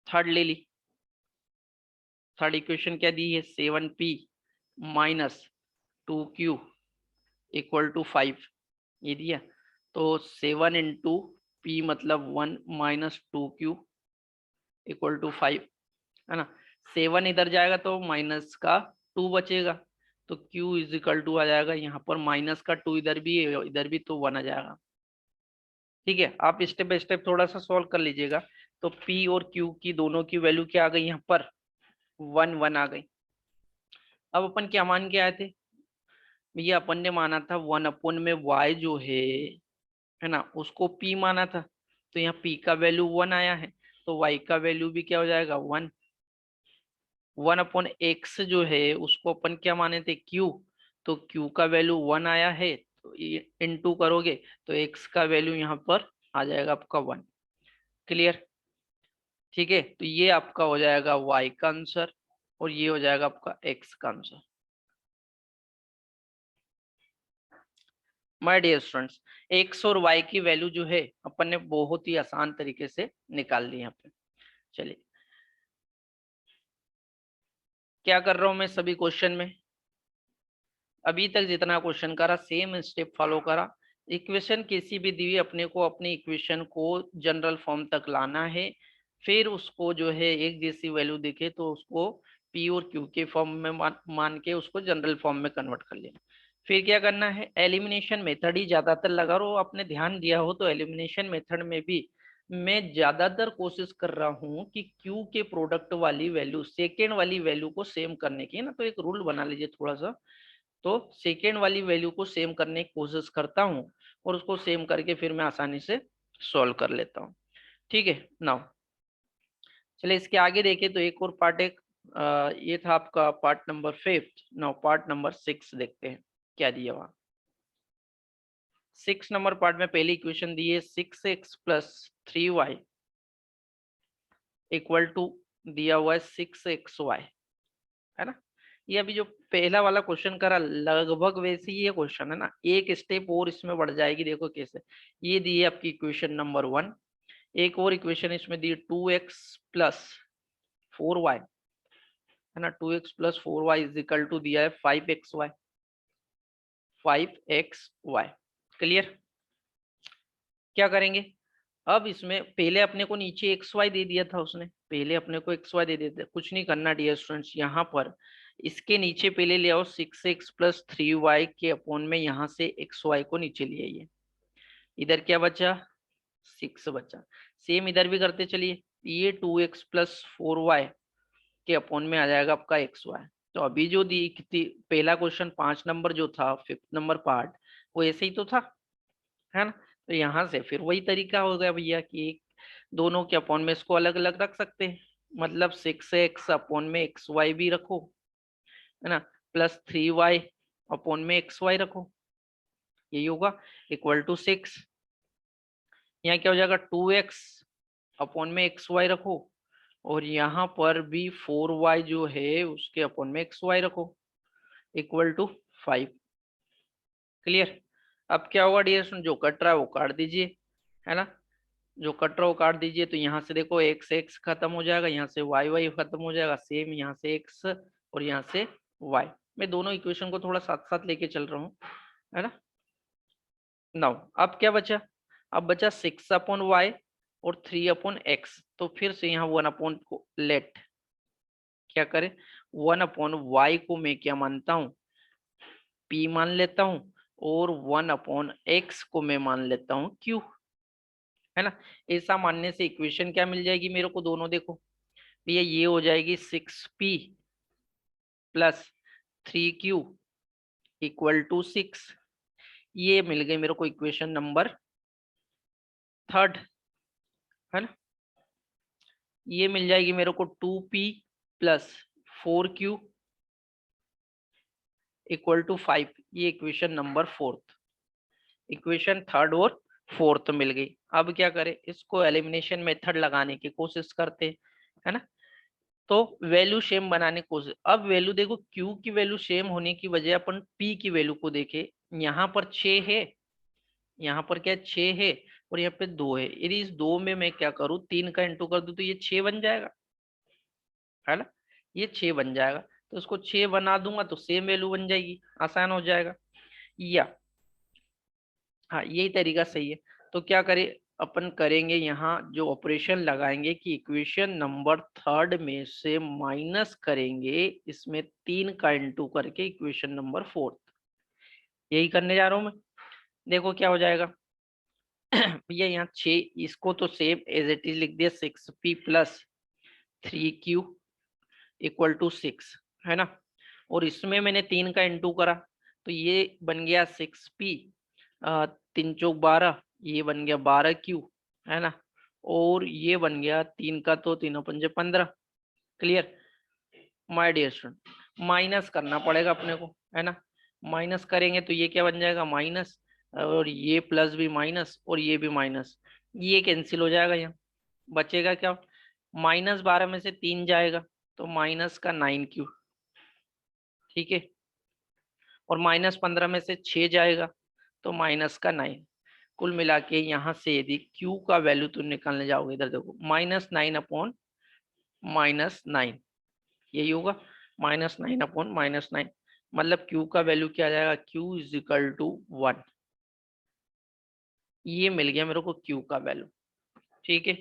थर्ड ले ली। थर्ड इक्वेशन क्या दी है, 7p minus 2q equal to 5, ये दिया। तो 7 इंटू पी मतलब 1 माइनस 2q इक्वल टू 5, है ना। 7 इधर जाएगा तो माइनस का 2 बचेगा, तो q इज इक्वल टू आ जाएगा यहाँ पर माइनस का 2, इधर भी है इधर भी, तो 1 आ जाएगा। ठीक है, आप स्टेप बाय स्टेप थोड़ा सा सॉल्व कर लीजिएगा। तो p और q की दोनों की वैल्यू क्या आ गई यहाँ पर, 1 1 आ गई। अब अपन क्या मान के आए थे भैया, अपन ने माना था 1 में y जो है ना, उसको p माना था। तो यहाँ p का वैल्यू 1 आया है, तो y का वैल्यू भी क्या हो जाएगा 1। 1/x जो है उसको अपन क्या माने थे, q। तो q का वैल्यू 1 आया है, तो ये इनटू करोगे तो x का वैल्यू यहाँ पर आ जाएगा आपका 1। क्लियर, ठीक है। तो ये आपका हो जाएगा y का आंसर और ये हो जाएगा आपका x का answer. My dear students, x और y की वैल्यू जो है अपन ने बहुत ही आसान तरीके से निकाल ली यहाँ पे। चलिए, क्या कर रहा हूं मैं सभी क्वेश्चन में, अभी तक जितना क्वेश्चन करा सेम स्टेप फॉलो करा। इक्वेशन किसी भी दी हुई अपने को अपनी इक्वेशन को जनरल फॉर्म तक लाना है। फिर उसको जो है एक जैसी वैल्यू दिखे तो उसको पी और क्यू के फॉर्म में मान के उसको जनरल फॉर्म में कन्वर्ट कर लेना। फिर क्या करना है, एलिमिनेशन मेथड ही ज्यादातर लगा रहा हो। आपने ध्यान दिया हो तो एलिमिनेशन मेथड में भी मैं ज्यादातर कोशिश कर रहा हूँ कि क्यू के प्रोडक्ट वाली वैल्यू सेकेंड वाली वैल्यू को सेम करने की, है ना। तो एक रूल बना लीजिए थोड़ा सा, तो सेकेंड वाली वैल्यू को सेम करने की कोशिश करता हूँ और उसको सेम करके फिर मैं आसानी से सॉल्व कर लेता हूँ। ठीक है, नाउ चलिए इसके आगे देखें तो एक और पार्ट, एक ये था आपका part number 5। Now part number 6 देखते हैं क्या दिया वहां। 6 नंबर पार्ट में पहली इक्वेशन दी है 6x plus 3y equal to दिया हुआ है 6xy, है ना। ये अभी जो पहला वाला क्वेश्चन करा लगभग वैसे ही ये क्वेश्चन है ना, एक स्टेप और इसमें बढ़ जाएगी। देखो कैसे, ये दी है आपकी इक्वेशन नंबर 1। एक और इक्वेशन इसमें दी 2x प्लस 4y, है ना। 2x plus 4y is equal to दिया है 5xy। 5xy, clear. क्या करेंगे, अब इसमें पहले अपने को नीचे एक्स वाई दे दिया था उसने, पहले अपने को एक्स वाई दे दिया था। कुछ नहीं करना डियर स्टूडेंट्स, यहाँ पर इसके नीचे पहले ले आओ 6x प्लस 3y के अपोन में, यहाँ से एक्स वाई को नीचे ले आइए। इधर क्या बचा, 6 बचा। सेम इधर भी करते चलिए, ये 2x प्लस 4y के अपोन में आ जाएगा आपका एक्स वाई। तो अभी जो दी पहला क्वेश्चन 5 नंबर जो था, 5th नंबर पार्ट, वो ऐसे ही तो था, है ना। तो यहाँ से फिर वही तरीका हो गया भैया कि एक दोनों के अपॉन में इसको अलग अलग रख सकते हैं। मतलब 6x अपॉन में एक्स वाई भी रखो, है ना, प्लस 3y अपॉन में एक्स वाई रखो, यही होगा इक्वल टू 6। यहाँ क्या हो जाएगा 2x अपॉन में एक्स वाई रखो, और यहाँ पर भी 4y जो है उसके अपॉन में एक्स वाई रखो इक्वल टू 5। क्लियर। अब क्या होगा डियर, जो कट रहा है वो काट दीजिए, है ना। जो कट रहा हो काट दीजिए। तो यहाँ से देखो एक्स एक्स खत्म हो जाएगा, यहाँ से वाई वाई खत्म हो जाएगा, सेम यहाँ से एक्स और यहाँ से वाई। मैं दोनों इक्वेशन को थोड़ा साथ साथ लेके चल रहा हूँ, है ना। नाउ अब क्या बचा, अब बचा 6/y और 3/x। तो फिर से यहाँ 1 को लेट क्या करे, 1/y को मैं क्या मानता हूँ, p मान लेता हूँ, और 1/x को मैं मान लेता हूँ q, है ना। ऐसा मानने से इक्वेशन क्या मिल जाएगी मेरे को, दोनों देखो भैया, ये हो जाएगी 6p plus 3q equal to 6। ये मिल गई मेरे को इक्वेशन नंबर थर्ड, है ना। ये मिल जाएगी मेरे को 2p plus 4q equal to 5। ये equation number fourth, equation third और फोर्थ मिल गई। अब क्या करें, इसको एलिमिनेशन मेथड लगाने की कोशिश करते हैं, है ना। तो वैल्यू सेम बनाने की कोशिश। अब वैल्यू देखो, q की वैल्यू सेम होने की वजह अपन p की वैल्यू को देखे। यहाँ पर 6 है, यहाँ पर क्या 6 है, और यहाँ पे 2 है। यदि इस 2 में मैं क्या करूँ, 3 का इंटू कर दूं तो ये 6 बन जाएगा, है ना। ये 6 बन जाएगा, तो इसको 6 बना दूंगा तो सेम वैल्यू बन जाएगी, आसान हो जाएगा। या हाँ, यही तरीका सही है। तो क्या करें, अपन करेंगे यहाँ जो ऑपरेशन लगाएंगे कि इक्वेशन नंबर थर्ड में से माइनस करेंगे, इसमें 3 का इंटू करके इक्वेशन नंबर फोर्थ। यही करने जा रहा हूं मैं। देखो क्या हो जाएगा भैया, यहाँ 6, इसको तो सेम एज इट इज लिख दिया, 6p plus 3q equal to 6, है ना। और इसमें मैंने 3 का इंटू करा, तो ये बन गया 6p, 3 × 4 = 12, ये बन गया 12q, है ना। और ये बन गया 3 का तो 3×5 = 15। Clear my dear student, minus करना पड़ेगा अपने को, है ना। माइनस करेंगे तो ये क्या बन जाएगा, माइनस, और ये प्लस भी माइनस, और ये भी माइनस, ये कैंसिल हो जाएगा। यहाँ बचेगा क्या, -12 में से 3 जाएगा तो -9q, ठीक है। और -15 में से 6 जाएगा तो -9। कुल मिला के यहाँ से यदि q का वैल्यू तुम निकालने जाओगे, इधर देखो -9/-9, यही होगा, -9/-9। मतलब q का वैल्यू क्या आ जाएगा, q = 1। ये मिल गया मेरे को q का वैल्यू, ठीक है।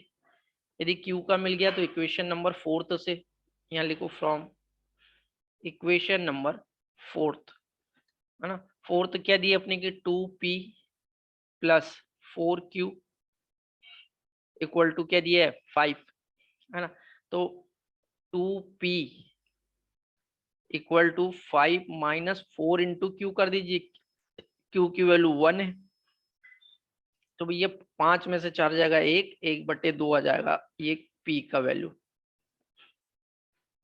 यदि q का मिल गया तो इक्वेशन नंबर फोर्थ से यहाँ लिखो, फ्रॉम इक्वेशन नंबर फोर्थ, है ना। फोर्थ क्या दी अपने की, 2p plus 4q equal to क्या दिया है, 5, है ना। तो 2p equal to 5 minus 4 into Q कर दीजिए, क्यू की वैल्यू 1 है। तो भैया 5 में से 4 जाएगा 1, 1/2 आ जाएगा ये p का वैल्यू,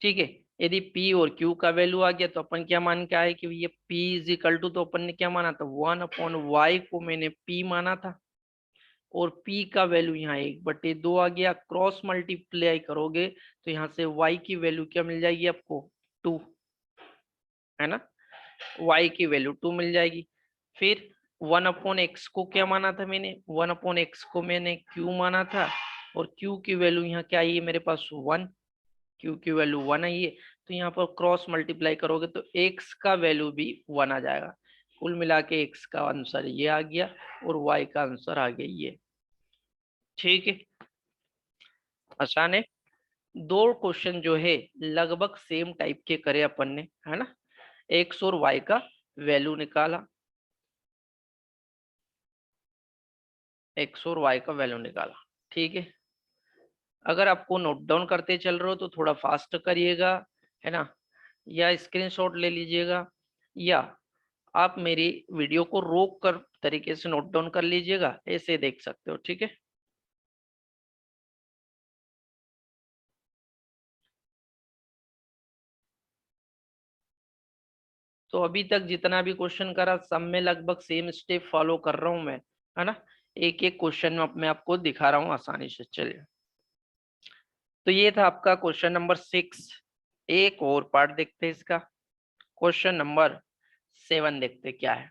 ठीक है। यदि p और q का वैल्यू आ गया तो अपन क्या मान के आए कि ये p = तो अपन ने क्या माना था, 1/y को मैंने p माना था, और p का वैल्यू यहाँ 1/2 आ गया। क्रॉस मल्टीप्लाई करोगे तो यहाँ से y की वैल्यू क्या मिल जाएगी आपको, 2, है ना। y की वैल्यू 2 मिल जाएगी। फिर 1/x को क्या माना था मैंने, 1/x को मैंने q माना था, और q की वैल्यू यहाँ क्या आई है मेरे पास, 1, q की वैल्यू 1 आई है। तो यहाँ पर क्रॉस मल्टीप्लाई करोगे तो x का वैल्यू भी 1 आ जाएगा। कुल मिला के x का आंसर ये आ गया, और y का आंसर आ गया ये, ठीक है। आसान है। दो क्वेश्चन जो है लगभग सेम टाइप के करे अपन ने, है ना। x और y का वैल्यू निकाला, x और y का वैल्यू निकाला, ठीक है। अगर आपको नोट डाउन करते चल रहे हो तो थोड़ा फास्ट करिएगा, है ना, या स्क्रीनशॉट ले लीजिएगा, या आप मेरी वीडियो को रोक कर तरीके से नोट डाउन कर लीजिएगा, ऐसे देख सकते हो, ठीक है। तो अभी तक जितना भी क्वेश्चन करा सब में लगभग सेम स्टेप फॉलो कर रहा हूं मैं, है ना। एक एक क्वेश्चन में मैं आपको दिखा रहा हूँ आसानी से, चलिए। तो ये था आपका क्वेश्चन नंबर 6। एक और पार्ट देखते हैं इसका, क्वेश्चन नंबर 7 देखते क्या है।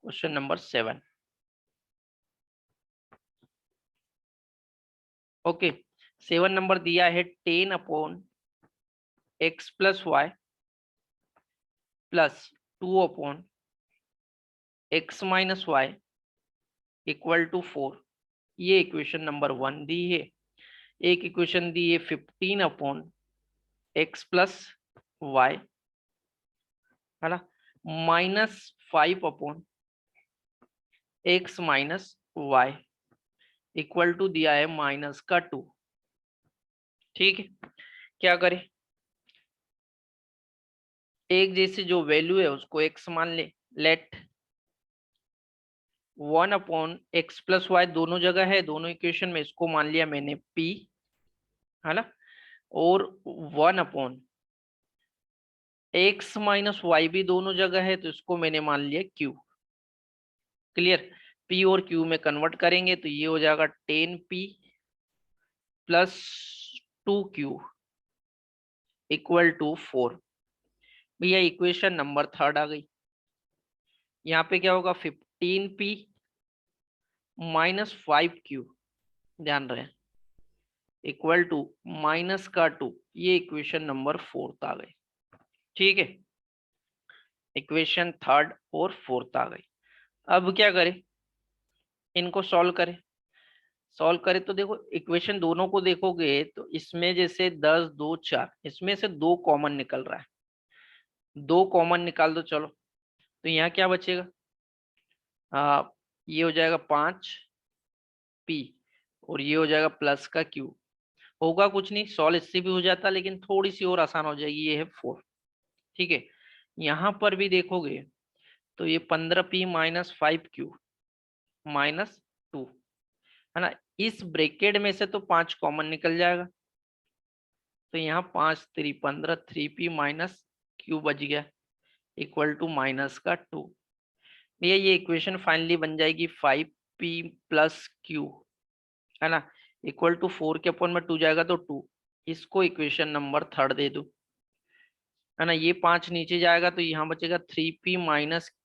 क्वेश्चन नंबर 7, ओके, 7 नंबर दिया है 10/x + y plus 2/x - y = 4। ये इक्वेशन नंबर 1 दी है। एक इक्वेशन दी है 15/x + y, है ना, -5/x - y दिया है -2। ठीक है, क्या करें, एक जैसे जो वैल्यू है उसको x मान ले। लेट 1/x + y दोनों जगह है, दोनों इक्वेशन में, इसको मान लिया मैंने p, है ना, और 1/x - y भी दोनों जगह है, तो इसको मैंने मान लिया q। क्लियर, p और q में कन्वर्ट करेंगे तो ये हो जाएगा 10p + 2q = 4। भैया इक्वेशन नंबर 3 आ गई। यहाँ पे क्या होगा, 15p - 5q, ध्यान रहे, = -2। ये इक्वेशन नंबर 4 आ गई। ठीक है, इक्वेशन 3 और 4 आ गई। अब क्या करें, इनको सॉल्व करें तो देखो इक्वेशन दोनों को देखोगे तो इसमें जैसे 10 2 4, इसमें से 2 कॉमन निकल रहा है, 2 कॉमन निकाल दो चलो। तो यहाँ क्या बचेगा, ये हो जाएगा 5p और ये हो जाएगा प्लस का q। होगा कुछ नहीं, सॉल्व इससे भी हो जाता, लेकिन थोड़ी सी और आसान हो जाएगी, ये है 4। ठीक है, यहाँ पर भी देखोगे तो ये 15p - 5q -2, है ना, इस ब्रैकेट में से तो 5 कॉमन निकल जाएगा, तो यहाँ 5 3 15, 3p - q बच गया = -2। भैया ये इक्वेशन फाइनली बन जाएगी 5p + q, है ना, = 4 के अपॉन में 2 जाएगा तो 2। इसको इक्वेशन नंबर 3 दे दो, है ना, ये 5 नीचे जाएगा तो यहाँ बचेगा 3p -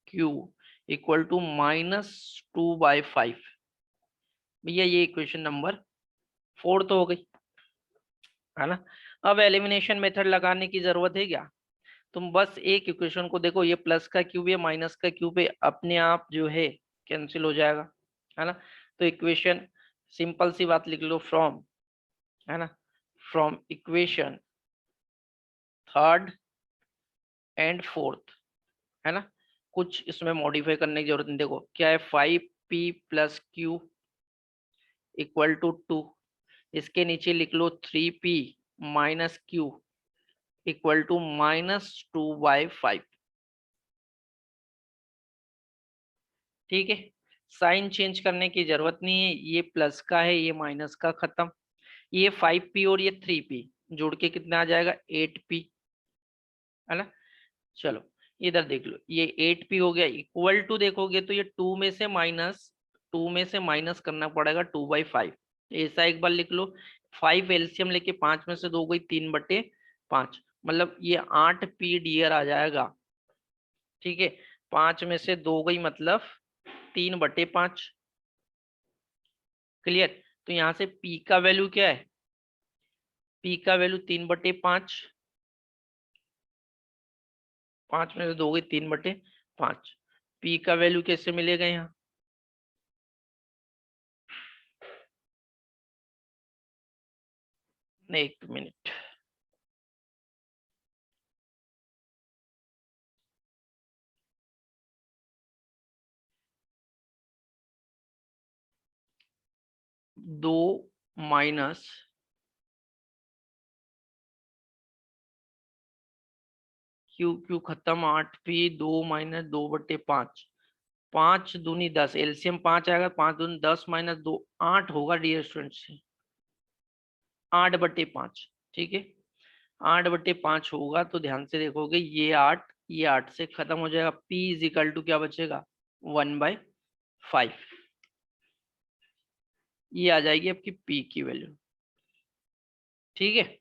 q = -2/5। भैया ये इक्वेशन नंबर 4 तो हो गई, है ना। अब एलिमिनेशन मेथड लगाने की जरूरत है क्या, तुम बस एक इक्वेशन को देखो, ये प्लस का क्यूब या माइनस का क्यूब है, अपने आप जो है कैंसिल हो जाएगा, है ना। तो इक्वेशन सिंपल सी बात लिख लो, फ्रॉम, है ना, from equation 3rd and 4th, है ना, कुछ इसमें मॉडिफाई करने की जरूरत नहीं। देखो क्या है, 5p + q = 2, इसके नीचे लिख लो 3p - q = -2/5। ठीक है, साइन चेंज करने की जरूरत नहीं है, ये प्लस का है, ये माइनस का, खत्म। ये 5p और ये 3p जोड़ के कितना आ जाएगा, 8p, है ना। चलो इधर देख लो, ये 8p हो गया, इक्वल टू देखोगे तो ये 2 में से माइनस करना पड़ेगा 2/5। ऐसा एक बार लिख लो, 5 एलसीएम लेके 5 में से 2 गई, 3/5, मतलब ये 8p डियर आ जाएगा। ठीक है, 5 में से 2 गई मतलब 3/5। क्लियर, तो यहाँ से p का वैल्यू क्या है, p का वैल्यू 3/5, 5 में से 2 गई 3/5, p का वैल्यू कैसे मिलेगा यहाँ, एक मिनट, दो माइनस क्यू क्यू खत्म, 8p, 2 - 2/5, 5 दूनी 10, एलसीएम 5 आएगा, 5 दूनी 10 - 2 8 होगा डियर स्टूडेंट्स, 8/5। ठीक है, 8/5 होगा, तो ध्यान से देखोगे ये 8, ये 8 से खत्म हो जाएगा, p = क्या बचेगा, 1/5। ये आ जाएगी आपकी p की वैल्यू। ठीक है,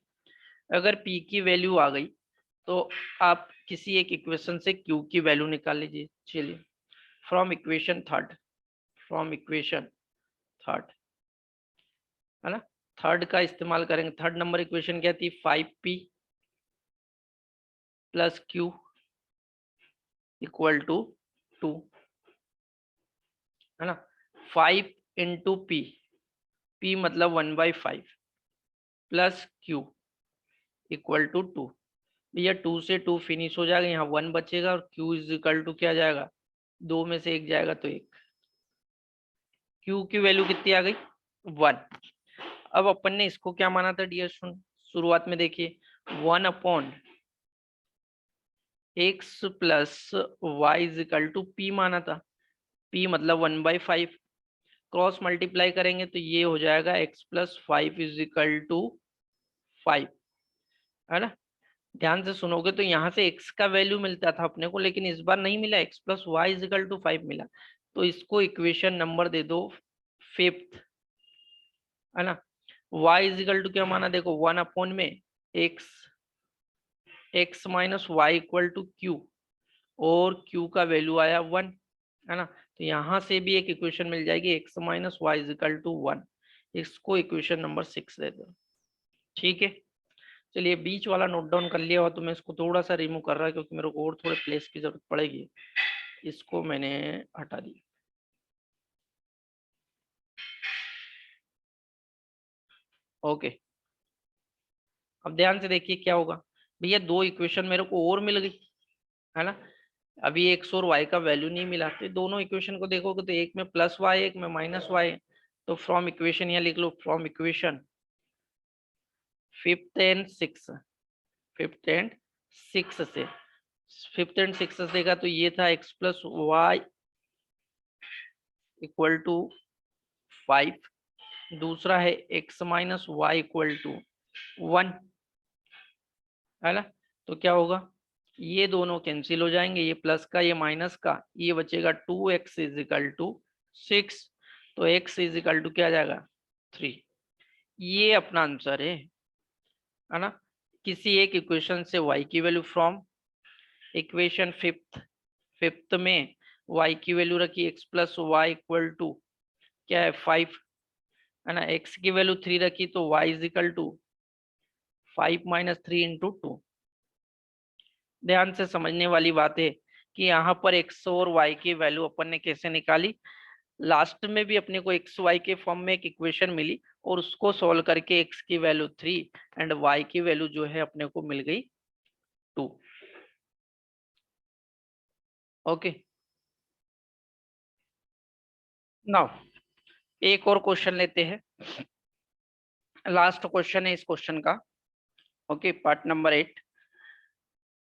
अगर p की वैल्यू आ गई तो आप किसी एक इक्वेशन से q की वैल्यू निकाल लीजिए। चलिए, फ्रॉम इक्वेशन थर्ड, है ना, थर्ड का इस्तेमाल करेंगे। थर्ड नंबर इक्वेशन क्या थी, 5p plus q equal to 2, है ना। 5 इंटू पी, पी मतलब 1/5 प्लस q इक्वल टू 2। भैया 2 से 2 फिनिश हो जाएगा, यहाँ 1 बचेगा और q इज इक्वल टू क्या जाएगा, 2 में से 1 जाएगा तो 1। q की वैल्यू कितनी आ गई, 1। अब अपन ने इसको क्या माना था डियर स्टूडेंट, शुरुआत में देखिए 1/x plus Y is equal to P माना था। p मतलब 1/5, क्रॉस मल्टीप्लाई करेंगे तो ये हो जाएगा x plus 5 is equal to 5, है ना। ध्यान से सुनोगे तो यहाँ से x का वैल्यू मिलता था अपने को, लेकिन इस बार नहीं मिला, x plus Y is equal to 5 मिला। तो इसको इक्वेशन नंबर दे दो फिफ्थ, है ना। y इज इक्वल टू क्या माना, देखो 1 में x minus Y equal to Q, और q का वैल्यू आया 1, है ना। तो यहाँ से भी एक इक्वेशन मिल जाएगी, x minus Y is equal to 1। इसको इक्वेशन नंबर 6 दे दो, ठीक है। चलिए बीच वाला नोट डाउन कर लिया हो तो मैं इसको थोड़ा सा रिमूव कर रहा है, क्योंकि मेरे को और थोड़े प्लेस की जरूरत पड़ेगी। इसको मैंने हटा दिया। ओके, अब ध्यान से देखिए क्या होगा। भैया दो इक्वेशन मेरे को और मिल गई, है ना। अभी एक्स और वाई का वैल्यू नहीं मिला, तो दोनों इक्वेशन को देखोगे तो एक में प्लस वाई एक में माइनस वाई। तो फ्रॉम इक्वेशन यहाँ लिख लो, from equation fifth and six, fifth and six से, फिफ्थ एंड सिक्स देगा तो ये था X plus Y equal to 5, दूसरा है x minus Y equal to 1, है ना। तो क्या होगा, ये दोनों कैंसिल हो जाएंगे, ये प्लस का ये माइनस का, ये बचेगा 2x इज इक्वल टू 6। तो x इज इक्वल टू क्या आ जाएगा, 3। ये अपना आंसर है ना। किसी एक इक्वेशन से y की value from equation fifth, fifth में y की वैल्यू रखी x plus Y equal to क्या है 5, है ना। x की वैल्यू 3 रखी तो y is equal to 5 minus 3 into 2। ध्यान से समझने वाली बात है कि यहाँ पर x और y की वैल्यू अपन ने कैसे निकाली। लास्ट में भी अपने को एक्स वाई के फॉर्म में एक इक्वेशन मिली, और उसको सॉल्व करके x की वैल्यू 3 एंड y की वैल्यू जो है अपने को मिल गई 2। ओके, नाउ एक और क्वेश्चन लेते हैं, लास्ट क्वेश्चन है इस क्वेश्चन का। Okay, part number 8।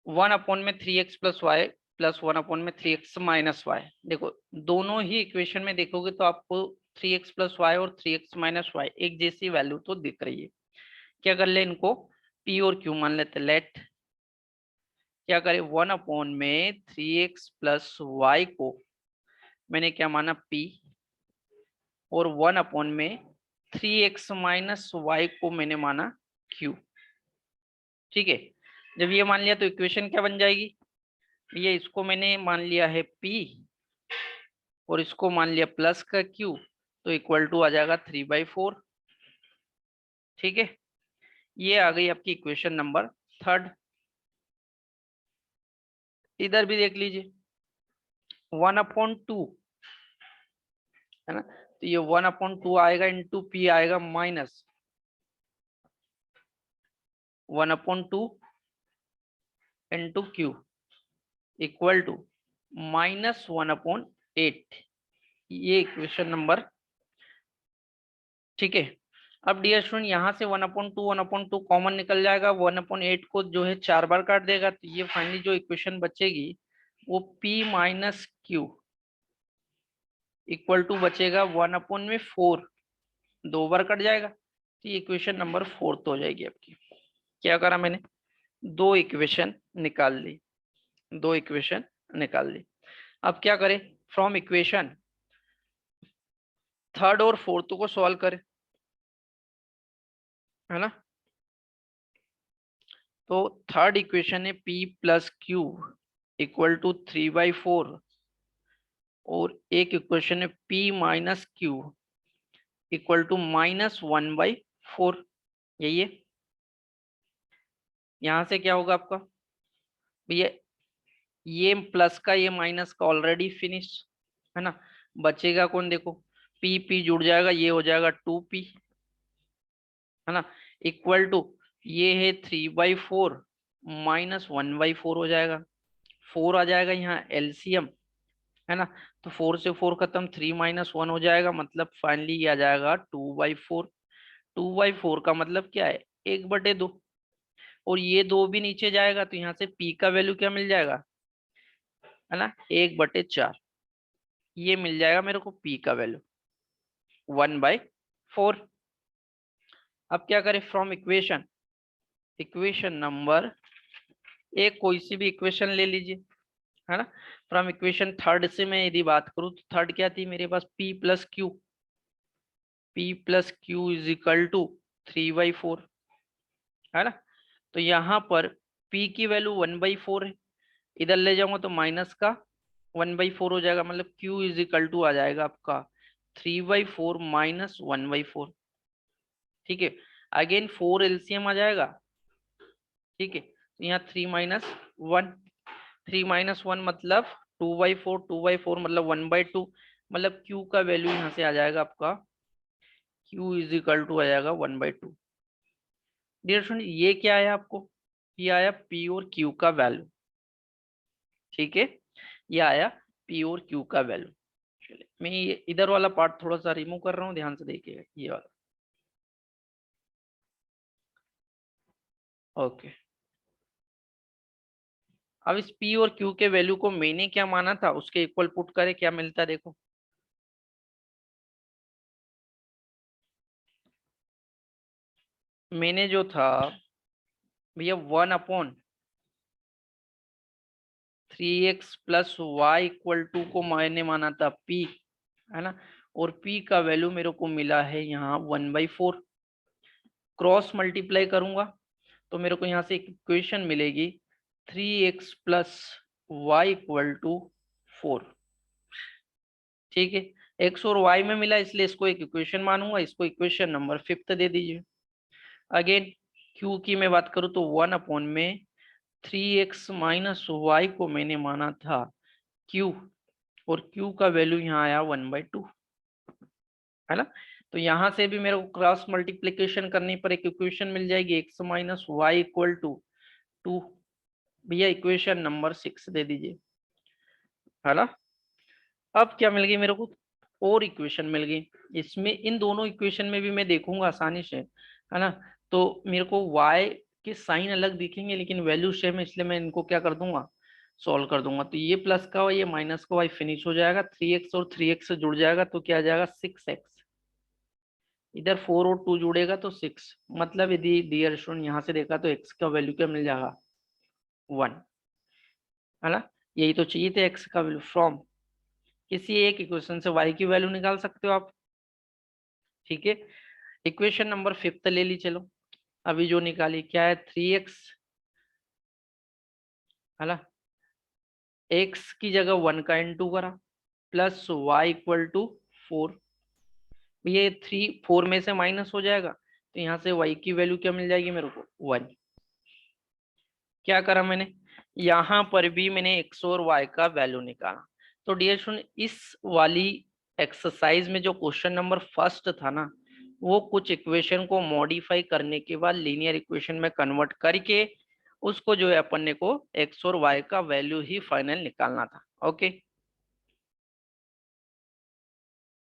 1 में 3x प्लस वाई प्लस 1 में 3x माइनस वाई। देखो दोनों ही इक्वेशन में देखोगे तो आपको 3x प्लस वाई और 3x माइनस वाई एक जैसी वैल्यू तो दिख रही है। क्या कर ले, इनको p और q मान लेते। लेट क्या करें, 1 में 3x प्लस वाई को मैंने क्या माना p, और 1 में 3x माइनस वाई को मैंने माना q, ठीक है। जब ये मान लिया तो इक्वेशन क्या बन जाएगी, ये इसको मैंने मान लिया है p और इसको मान लिया प्लस का q, तो इक्वल टू आ जाएगा 3/4, ठीक है। ये आ गई आपकी इक्वेशन नंबर थर्ड। इधर भी देख लीजिए 1/2, है ना। तो ये 1/2 आएगा इंटू पी आएगा minus 1/2 into Q equal to -1/8। ये इक्वेशन नंबर, ठीक है। अब डियर स्टूडेंट यहाँ से 1/2 कॉमन निकल जाएगा, 1/8 को जो है 4 बार काट देगा, तो ये फाइनली जो इक्वेशन बचेगी वो p minus Q equal to बचेगा 1/4, 2 बार कट जाएगा, तो ये इक्वेशन नंबर 4 हो जाएगी आपकी। क्या करा मैंने, दो इक्वेशन निकाल ली, दो इक्वेशन निकाल ली। अब क्या करें, फ्रॉम इक्वेशन थर्ड और फोर्थ को सॉल्व करें, है ना। तो थर्ड इक्वेशन है p plus Q equal to 3/4, और एक इक्वेशन है p minus Q equal to -1/4, 4, यही है। यहां से क्या होगा आपका भैया, ये प्लस का ये माइनस का ऑलरेडी फिनिश है ना। बचेगा कौन, देखो पी पी जुड़ जाएगा, ये हो जाएगा 2p है ना, इक्वल टू ये है 3/4 माइनस 1/4 हो जाएगा। 4 आ जाएगा यहाँ एलसीएम है ना, तो 4 से 4 खत्म, 3 माइनस 1 हो जाएगा, मतलब फाइनली ये आ जाएगा 2/4। 2/4 का मतलब क्या है, 1/2। और ये 2 भी नीचे जाएगा तो यहाँ से पी का वैल्यू क्या मिल जाएगा है ना, 1/4। ये मिल जाएगा मेरे को पी का वैल्यू 1/4। अब क्या करें, फ्रॉम इक्वेशन, इक्वेशन नंबर एक कोई सी भी इक्वेशन ले लीजिए है ना। फ्रॉम इक्वेशन थर्ड से मैं यदि बात करूं तो थर्ड क्या थी मेरे पास, P+Q इज इक्वल टू 3/4 है ना। तो यहाँ पर P की वैल्यू 1/4 है, इधर ले जाऊंगा तो माइनस का 1/4 हो जाएगा, मतलब Q इज इक्वल टू आ जाएगा आपका 3/4 माइनस 1/4। ठीक है, अगेन 4 एलसीएम आ जाएगा। ठीक है, तो यहाँ 3 - 1, 3 - 1 मतलब 2/4, 2/4 मतलब 1/2, मतलब Q का वैल्यू यहाँ से आ जाएगा आपका, Q इज इक्वल टू आ जाएगा 1/2। डियर स्टूडेंट, ये क्या आया आपको, ये आया P और Q का वैल्यू। ठीक है, ये आया P और Q का वैल्यू। चलिए मैं ये इधर वाला पार्ट थोड़ा सा रिमूव कर रहा हूँ, ध्यान से देखिएगा ये वाला। ओके, अब इस P और Q के वैल्यू को मैंने क्या माना था उसके इक्वल पुट करें, क्या मिलता है देखो। मैंने जो था भैया 1/3x+y = को मैंने माना था P है ना, और P का वैल्यू मेरे को मिला है यहाँ 1/4। क्रॉस मल्टीप्लाई करूंगा तो मेरे को यहाँ से एक इक्वेशन मिलेगी 3x+y = 4। ठीक है, x और y में मिला इसलिए इसको एक इक्वेशन मानूंगा, इसको इक्वेशन नंबर 5 दे दीजिए। अगेन q की मैं बात करूँ तो 1/3x - y को मैंने माना था q, और q का वैल्यू यहाँ आया 1/2 है ना। तो यहाँ से भी मेरे को क्रॉस मल्टीप्लीकेशन करने पर एक इक्वेशन मिल जाएगी x - y = 2। भैया इक्वेशन नंबर 6 दे दीजिए है ना। अब क्या मिल गई मेरे को, और इक्वेशन मिल गई। इसमें इन दोनों इक्वेशन में भी मैं देखूंगा आसानी से है ना, तो मेरे को y के साइन अलग दिखेंगे लेकिन वैल्यू सेम है, इसलिए मैं इनको क्या कर दूंगा, सॉल्व कर दूंगा। तो ये प्लस का y, ये माइनस का y फिनिश हो जाएगा, 3x और 3x से जुड़ जाएगा तो क्या आ जाएगा 6x, इधर 4 और 2 जुड़ेगा तो 6, मतलब यदि डियर स्टूडेंट यहाँ से देखा तो x का वैल्यू क्या मिल जाएगा 1 है ना। यही तो चाहिए थे, x का वैल्यू। फ्रॉम किसी एक इक्वेशन से y की वैल्यू निकाल सकते हो आप। ठीक है, इक्वेशन नंबर 5 ले ली, चलो अभी जो निकाली क्या है, 3x है ना, x की जगह 1 का इंटू करा प्लस y = 4। ये 4 में से माइनस हो जाएगा तो यहाँ से y की वैल्यू क्या मिल जाएगी मेरे को 1। क्या करा मैंने, यहाँ पर भी मैंने x और y का वैल्यू निकाला। तो डियर स्टूडेंट, इस वाली एक्सरसाइज में जो क्वेश्चन नंबर फर्स्ट था ना, वो कुछ इक्वेशन को मॉडिफाई करने के बाद लीनियर इक्वेशन में कन्वर्ट करके उसको जो है अपन ने को x और y का वैल्यू ही फाइनल निकालना था। ओके,